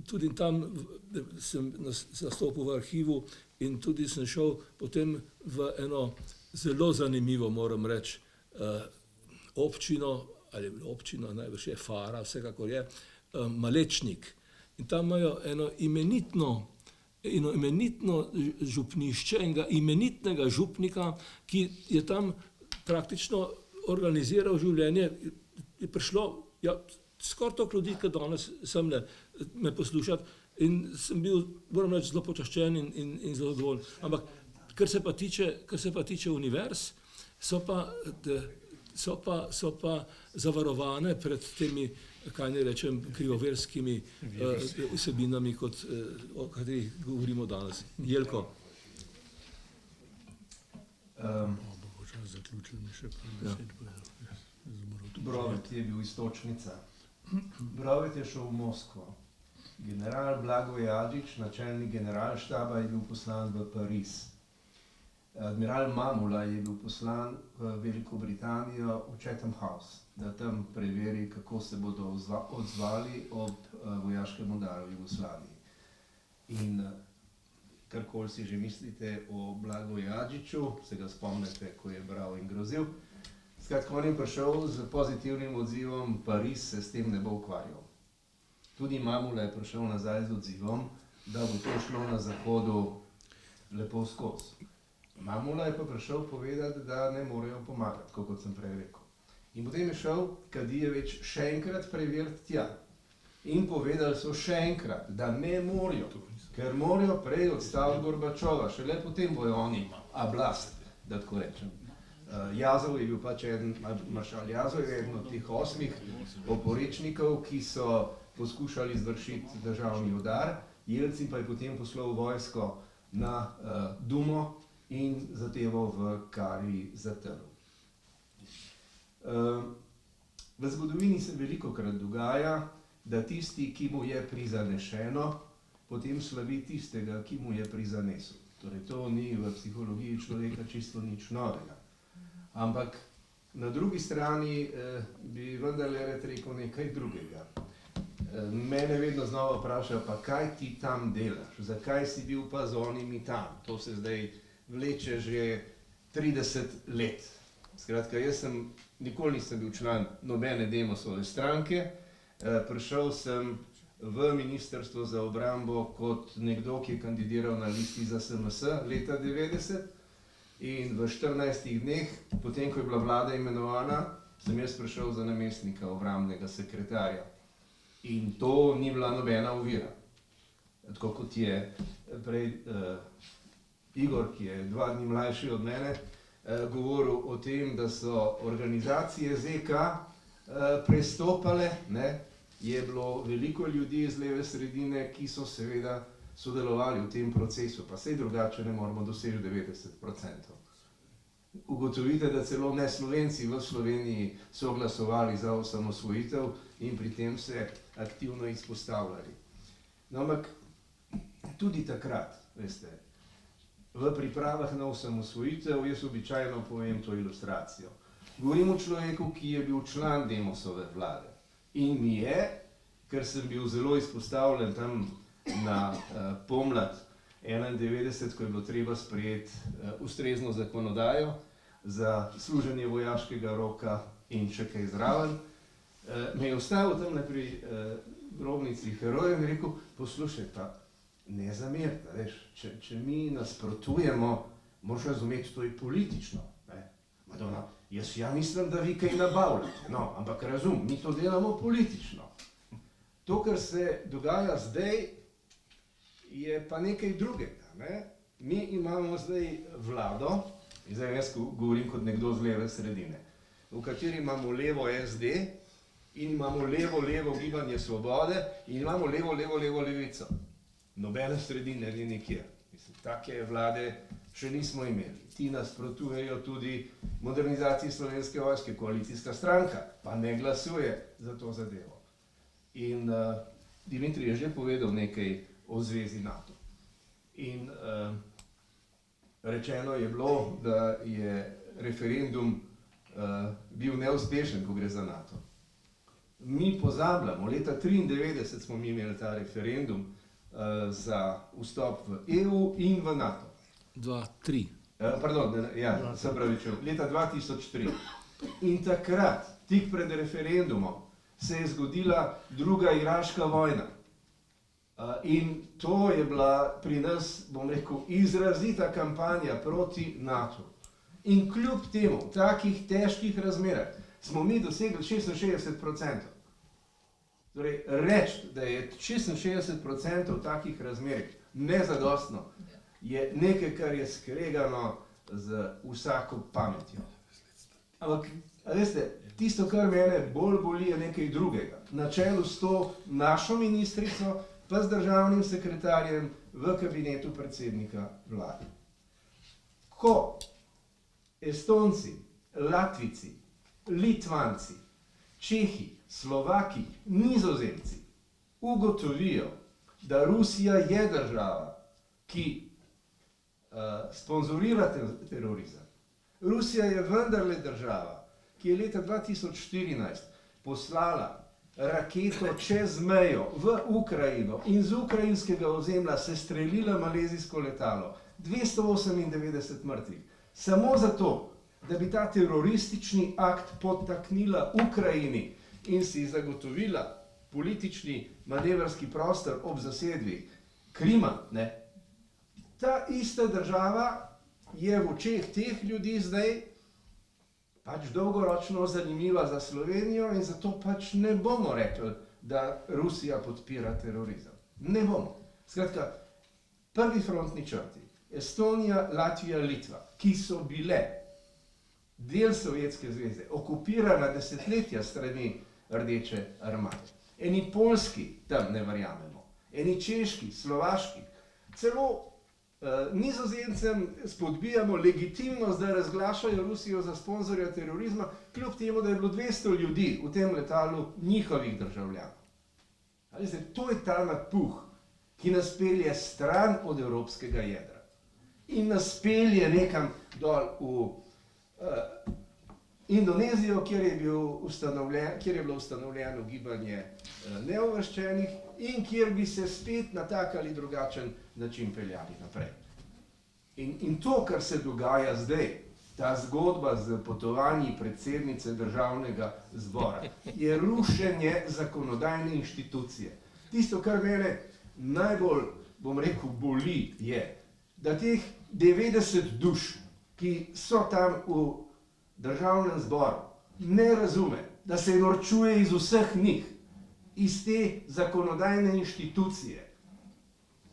tudi tam sem nastopil v arhivu in tudi sem šel potem v eno zelo zanimivo, moram reči, občino, ali občina, najbrž je Fara, vsekakor je, Malečnik. In tam imajo eno imenitno župnišče, enega imenitnega župnika, ki je tam praktično organiziral življenje, je prišlo skoraj toliko ljudi, kot danes semle me poslušati, in sem bil, moram reči, zelo počaščen in zelo zadovoljen. Ampak kar se pa tiče univerz, so pa zavarovane pred temi, kaj ne rečem, krivoverskimi vsebinami, o katerih govorimo danes. Jelko. Brovet je bil iztočnica. Brovet je šel v Moskvo. General Blago Jadžič, načelnik generalštaba, je bil poslan v Pariz. Admiral Mamula je bil poslan v Veliko Britanijo v Chatham House, da tam preveri, kako se bodo odzvali ob vojaškem udaru v Jugoslaviji. In karkoli si že mislite o Blagu Jadžiču, se ga spomnite, ko je bral in grozil. Skratka, on je prišel z pozitivnim odzivom, Pariz se s tem ne bo ukvarjal. Tudi Mamula je prišel nazaj z odzivom, da bo to šlo na Zahodu lepo skozi. Mamula je pa prišel povedati, da ne morejo pomagati, kot sem prej rekel. In potem je šel Kadijević še enkrat preveriti tja. In povedali so še enkrat, da ne morajo, ker morajo prej odstaviti Gorbačova, šele potem bojo oni oblast, da tako rečem. Jazov je bil pač maršal Jazov je eden od teh 8 oporečnikov, ki so poskušali izvršiti državni udar. Jelcin pa je potem poslal vojsko na Dumo in zadevo v Kari zatrl. V zgodovini se velikokrat dogaja, da tisti, ki mu je prizanešeno, potem slavi tistega, ki mu je prizanesel. Torej, to ni v psihologiji človeka čisto nič novega. Ampak na drugi strani bi vendarle rad rekel nekaj drugega. Mene vedno znova vprašajo, pa kaj ti tam delaš, zakaj si bil pa z onimi tam? To se zdaj vleče že 30 let. Skratka, jaz nikoli nisem bil član nobene Demosove stranke, prišel sem v Ministrstvo za obrambo kot nekdo, ki je kandidiral na listi za SMS leta 90 in v 14 dneh, potem ko je bila vlada imenovana, sem jaz prišel za namestnika obrambnega sekretarja. In to ni bila nobena ovira. Tako kot je prej Igor, ki je 2 dni mlajši od mene, govoril o tem, da so organizacije ZK prestopale, je bilo veliko ljudi iz leve sredine, ki so seveda sodelovali v tem procesu, pa sej drugače ne moramo doseči 90%. Ugotovite, da celo ne Slovenci v Sloveniji so glasovali za osamosvojitev in pri tem se aktivno izpostavljali. No, ampak tudi takrat, veste, v pripravah na osamosvojitev jaz običajno povem to ilustracijo. Govorim o človeku, ki je bil član Demosove vlade. In mi je, ker sem bil zelo izpostavljen tam na pomlad 91, ko je bilo treba sprejeti ustrezno zakonodajo za služenje vojaškega roka in še kaj zraven, me je ustavil tam pri grobnici herojev in rekel, poslušaj pa, ne zamerite, veš, če mi nasprotujemo, moraš razumeti, to je politično. Madonna, jaz mislim, da vi kaj nabavljate, no, ampak razum, mi to delamo politično. To, kar se dogaja zdaj, je pa nekaj drugega. Mi imamo zdaj vlado, in zdaj jaz govorim kot nekdo z leve sredine, v kateri imamo levo SD in imamo levo gibanje Svobode in imamo levo levico. Nobene sredine ni nikjer. Mislim, take vlade še nismo imeli. Ti nasprotujejo tudi modernizaciji Slovenske vojske, koalicijska stranka, pa ne glasuje za to zadevo. In Dimitrij je že povedal nekaj o zvezi NATO. In rečeno je bilo, da je referendum bil neuspešen, ko gre za NATO. Mi pozabljamo, leta 1993 smo mi imeli ta referendum za vstop v EU in v NATO. 2-3. Pardon, ja, se pravi, leta 2003. In takrat, tik pred referendumom, se je zgodila druga iraška vojna. In to je bila pri nas, bom rekel, izrazita kampanja proti NATO. In kljub temu, v takih težkih razmerah, smo mi dosegli 66%. Torej, reči, da je 66% v takih razmerah nezadostno, je nekaj, kar je skregano z vsako pametjo. Ampak, veste, tisto, kar mene bolj boli, je nekaj drugega. Na čelu s to našo ministrico, pa z državnim sekretarjem v kabinetu predsednika vlade. Ko Estonci, Latvijci, Litvanci, Čehi, Slovaki, Nizozemci ugotovijo, da Rusija je država, ki sponzorira terorizem. Rusija je vendarle država, ki je leta 2014 poslala raketo čez mejo v Ukrajino in z ukrajinskega ozemlja sestrelila malezijsko letalo. 298 mrtvih. Samo zato, da bi ta teroristični akt podtaknila Ukrajini in si zagotovila politični manevrski prostor ob zasedbi Krima, ne? Ta ista država je v očeh teh ljudi zdaj pač dolgoročno zanimiva za Slovenijo in zato pač ne bomo rekli, da Rusija podpira terorizem. Ne bomo. Skratka, prvi frontni črti, Estonija, Latvija, Litva, ki so bile del Sovjetske zveze, okupirana desetletja strani Rdeče armade. Eni Poljski tam ne verjamemo, eni Češki, Slovaški, celo Nizozemcem spodbijamo legitimnost, da razglašajo Rusijo za sponzorja terorizma, kljub temu, da je bilo 200 ljudi v tem letalu njihovih državljanov. To je ta napuh, ki nas pelje stran od evropskega jedra in nas pelje nekam dol v Indonezijo, kjer je bilo ustanovljeno gibanje neuvrščenih in kjer bi se spet na tak ali drugačen način peljali naprej. In to, kar se dogaja zdaj, ta zgodba z potovanji predsednice državnega zbora, je rušenje zakonodajne inštitucije. Tisto, kar mene najbolj, bom rekel, boli, je, da teh 90 duš, ki so tam v državnem zboru, ne razume, da se norčuje iz vseh njih, iz te zakonodajne inštitucije,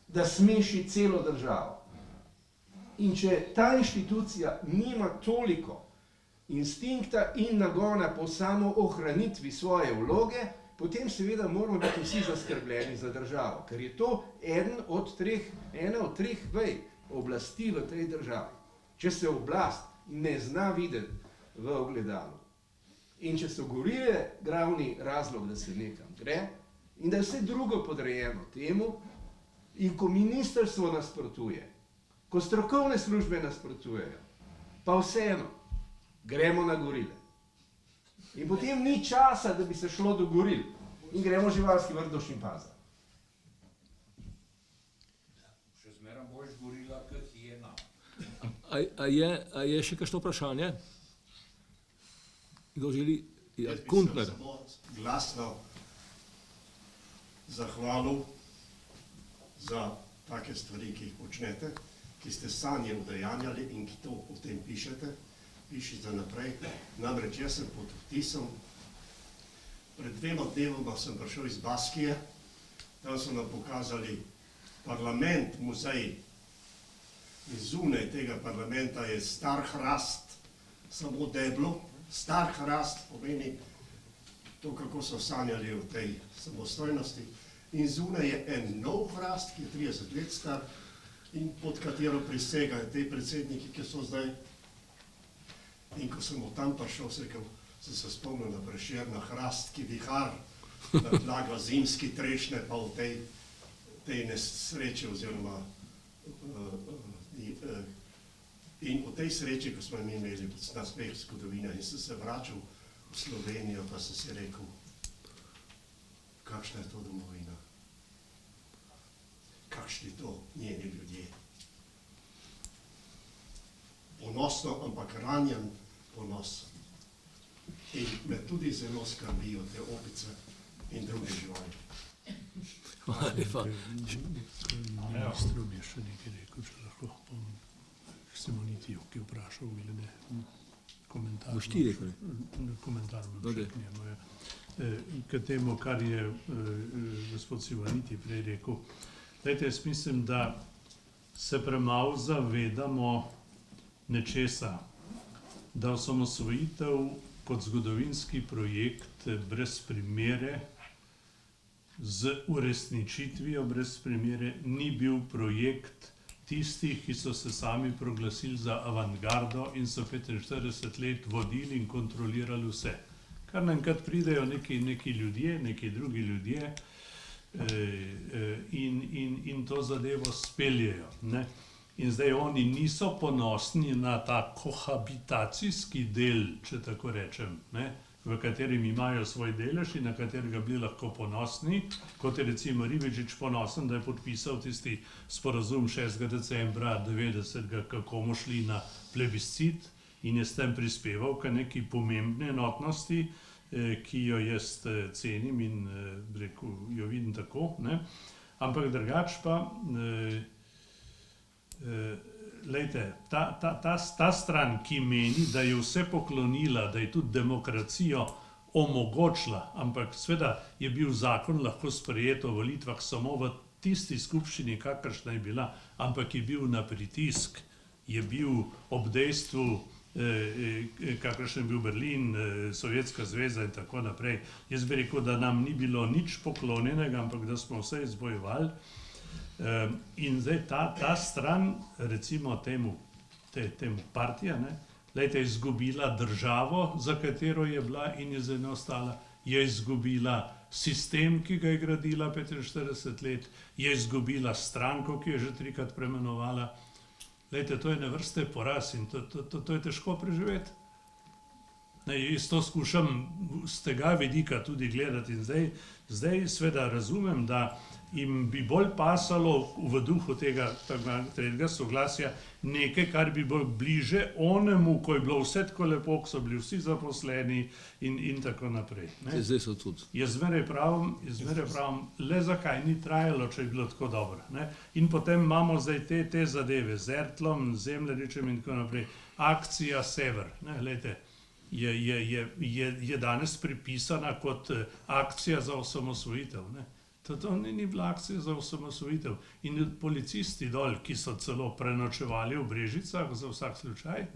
da smeši celo državo. In če ta inštitucija nima toliko instinkta in nagona po samoohranitvi svoje vloge, potem seveda moramo biti vsi zaskrbljeni za državo, ker je to ena od treh vej oblasti v tej državi. Če se oblast ne zna videti v ogledalu in če so gorile glavni razlog, da se nekam gre in da je vse drugo podrejeno temu in ko ministrstvo nasprotuje, ko strokovne službe nasprotujejo, pa vseeno gremo na gorile. In potem ni časa, da bi se šlo do goril in gremo živalski vrt do šimpanza. Še zmeraj boš gorila, kot je nam. A je še kakšno vprašanje? Kdo želi? Ja, Kuntner. Jaz bi se samo glasno zahvalil za take stvari, ki jih počnete, ki ste sanje udejanjali in ki to potem pišete. Pišite naprej. Namreč jaz sem pod vtisom. Pred 2 dnevoma sem prišel iz Baskije, tam so nam pokazali parlament, muzej. In zunaj tega parlamenta je star hrast, samo deblo. Star hrast pomeni to, kako so sanjali o tej samostojnosti. In zunaj je en nov hrast, ki je 30 let star in pod katero prisegajo te predsedniki, ki so zdaj. In ko sem od tam prišel, sem se spomnil na Prešerna, hrast, ki vihar, nadlaga zimski trešne, pa v tej nesreči oziroma in v tej sreči, ko smo imeli nasmeh zgodovine in sem se vračal v Slovenijo, pa sem si rekel, kakšna je to domovina, kakšni to njeni ljudje. Ponosno, ampak ranjen ponos. In me tudi zelo skrbijo te opice in druge živali. Hvala lepa. Ministru bi še nekaj rekel, če lahko Simonitiju, ki je vprašal, ali ne komentar. Boš ti rekel? Komentar bom še k njemu. K temu, kar je gospod Simoniti prej rekel. Dajte, jaz mislim, da se premalo zavedamo nečesa, da osamosvojitev kot zgodovinski projekt brez primere, z uresničitvijo brez primere, ni bil projekt tistih, ki so se sami proglasili za avantgardo in so 45 let vodili in kontrolirali vse. Kar naenkrat pridejo neki ljudje, neki drugi ljudje in to zadevo speljejo. Ne? In zdaj oni niso ponosni na ta kohabitacijski del, če tako rečem, ne? V katerem imajo svoj delež in na katerega bili lahko ponosni, kot je recimo Ribičič ponosen, da je podpisal tisti sporazum 6. decembra 90, kako bomo šli na plebiscit in je s tem prispeval k neki pomembni enotnosti, ki jo jaz cenim in rekel, jo vidim tako. Ne? Ampak drugače pa, lejte, ta stran, ki meni, da je vse poklonila, da je tudi demokracijo omogočila, ampak sveda je bil zakon lahko sprejet o volitvah samo v tisti skupščini, kakršna je bila, ampak je bil na pritisk, je bil ob dejstvu, kakršen je bil Berlin, Sovjetska zveza in tako naprej. Jaz bi rekel, da nam ni bilo nič poklonjenega, ampak da smo vse izbojevali. In zdaj ta stran, recimo temu partija, je izgubila državo, za katero je bila in je zdaj ostala, je izgubila sistem, ki ga je gradila 45 let, je izgubila stranko, ki je že 3-krat preimenovala. Lejte, to je ne vrste poraz in to je težko preživeti. Jaz to skušam z tega vidika tudi gledati in zdaj sveda razumem, da jim bi bolj pasalo v duhu tega tretjega soglasja nekaj, kar bi bolj bliže onemu, ko je bilo vse tako lepo, ko so bili vsi zaposleni in tako naprej. Zdaj so tudi. Jaz zmeraj pravim, le zakaj ni trajalo, če je bilo tako dobro. In potem imamo zdaj te zadeve z Ertlom, Zemljaričem in tako naprej. Akcija Sever, glejte, je danes pripisana kot akcija za osamosvojitev. To ni bila akcija za osamosvojitev. In policisti dol, ki so celo prenočevali v Brežicah za vsak slučaj,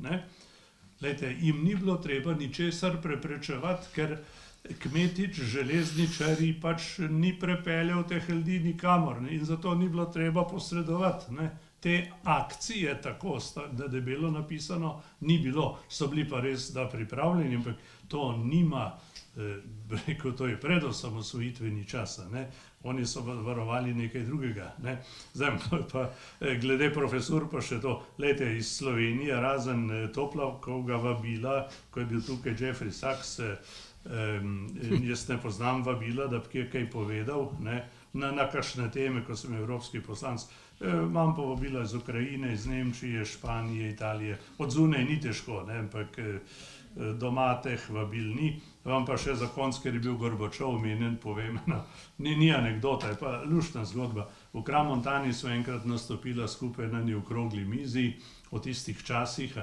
glejte, jim ni bilo treba ničesar preprečevati, ker Kmetič, železničarji pač ni prepeljal teh ljudi nikamor in zato ni bilo treba posredovati. Te akcije, tako da debelo napisano, ni bilo, so bili pa res da pripravljeni, ampak to nima, rekel, to je pred osamosvojitveni časa. Oni so varovali nekaj drugega. Zdaj pa glede profesor pa še to, lejte, iz Slovenije, razen Toplavkovega vabila, ko je bil tukaj Jeffrey Sachs, jaz ne poznam vabila, da bi kaj povedal, na kakšne teme, ko sem evropski poslanec. Imam pa vabila iz Ukrajine, iz Nemčije, Španije, Italije. Od zunaj ni težko, ampak doma teh vabil ni. Vam pa še za konc, ker je bil Gorbačov omenjen, povem, ni anekdota, je pa luštna zgodba. V Kramontani so enkrat nastopila skupaj na eni okrogli mizi o tistih časih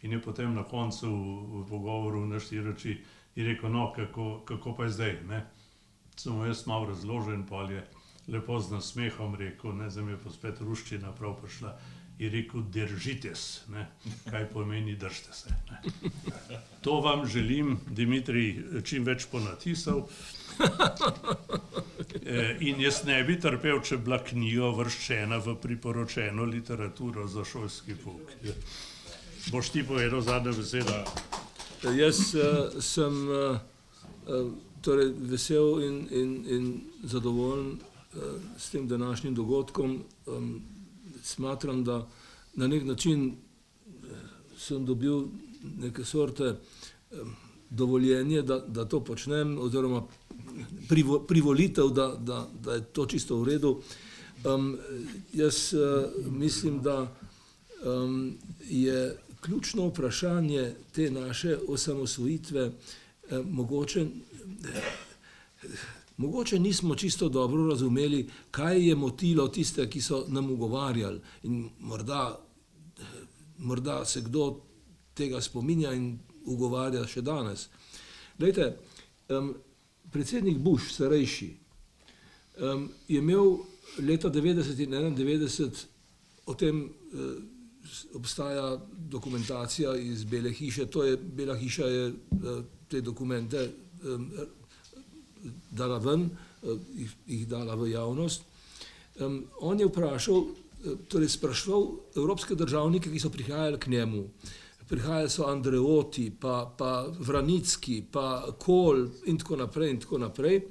in je potem na koncu v pogovoru na štiri oči je rekel, no, kako pa je zdaj. Sem mu jaz malo razložen, pol je lepo z nasmehom rekel, zdaj mi je pa spet ruščina prav prišla, je rekel, držite se, kaj pomeni držite se. To vam želim, Dimitrij, čim več ponatisal. In jaz ne bi trpel, če bila knjiga uvrščena v priporočeno literaturo za šolski pouk. Boš ti povedal zadnjo besedo? Jaz sem torej vesel in zadovoljen s tem današnjim dogodkom. Smatram, da na nek način sem dobil neke sorte dovoljenje, da to počnem, oziroma privolitev, da je to čisto v redu. Jaz mislim, da je ključno vprašanje te naše osamosvojitve mogoče nismo čisto dobro razumeli, kaj je motilo tiste, ki so nam ugovarjali. In morda se kdo tega spominja in ugovarja še danes. Glejte, predsednik Bush, starejši, je imel leta 90 in 91, o tem obstaja dokumentacija iz Bele hiše, Bela hiša je te dokumente dala ven, jih dala v javnost. On je vprašal torej spraševal evropske državnike, ki so prihajali k njemu. Prihajali so Andreotti, pa Vranicki, pa Kohl in tako naprej in tako naprej.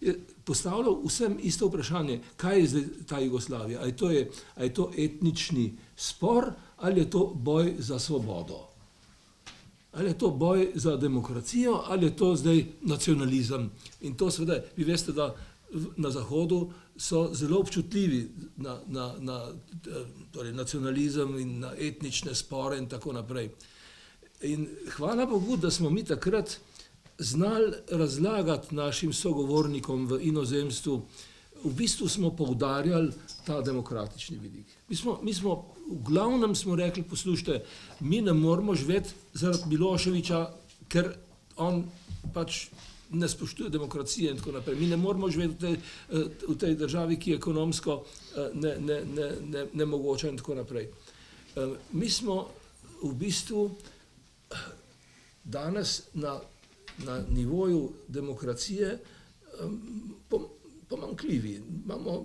Je postavljal vsem isto vprašanje, kaj je zdaj ta Jugoslavija, a je to etnični spor ali je to boj za svobodo. Ali je to boj za demokracijo ali je to zdaj nacionalizem. In to seveda, vi veste, da na Zahodu so zelo občutljivi na torej nacionalizem in na etnične spore in tako naprej. In hvala Bogu, da smo mi takrat znali razlagati našim sogovornikom v inozemstvu, v bistvu smo poudarjali ta demokratični vidik. Mi smo v glavnem smo rekli, poslušajte, mi ne moramo živeti zaradi Miloševića, ker on pač ne spoštuje demokracije in tako naprej. Mi ne moramo živeti v tej državi, ki je ekonomsko nemogoča in tako naprej. Mi smo v bistvu danes na nivoju demokracije pomanjkljivi.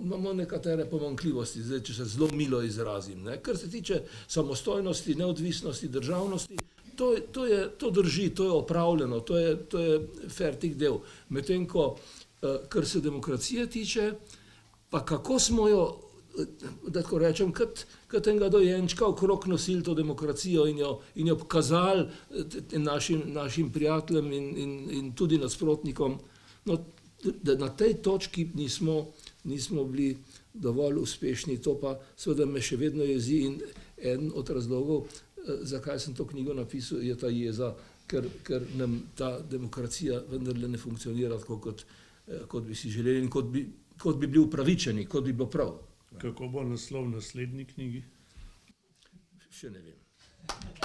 Imamo nekatere pomanjkljivosti, zdaj, če se zelo milo izrazim. Kar se tiče samostojnosti, neodvisnosti, državnosti, to drži, to je opravljeno, to je fertik del. Medtem ko, kar se demokracije tiče, pa kako smo jo, da tako rečem, kot enega dojenčka okrog nosili to demokracijo in jo pokazali našim prijateljem in tudi nasprotnikom. No, da na tej točki nismo bili dovolj uspešni, to pa seveda me še vedno jezi in eden od razlogov, zakaj sem to knjigo napisal, je ta jeza, ker nam ta demokracija vendarle ne funkcionira tako, kot bi si želeli in kot bi bili upravičeni, kot bi bilo prav. Kako bo naslov naslednji knjigi? Še ne vem.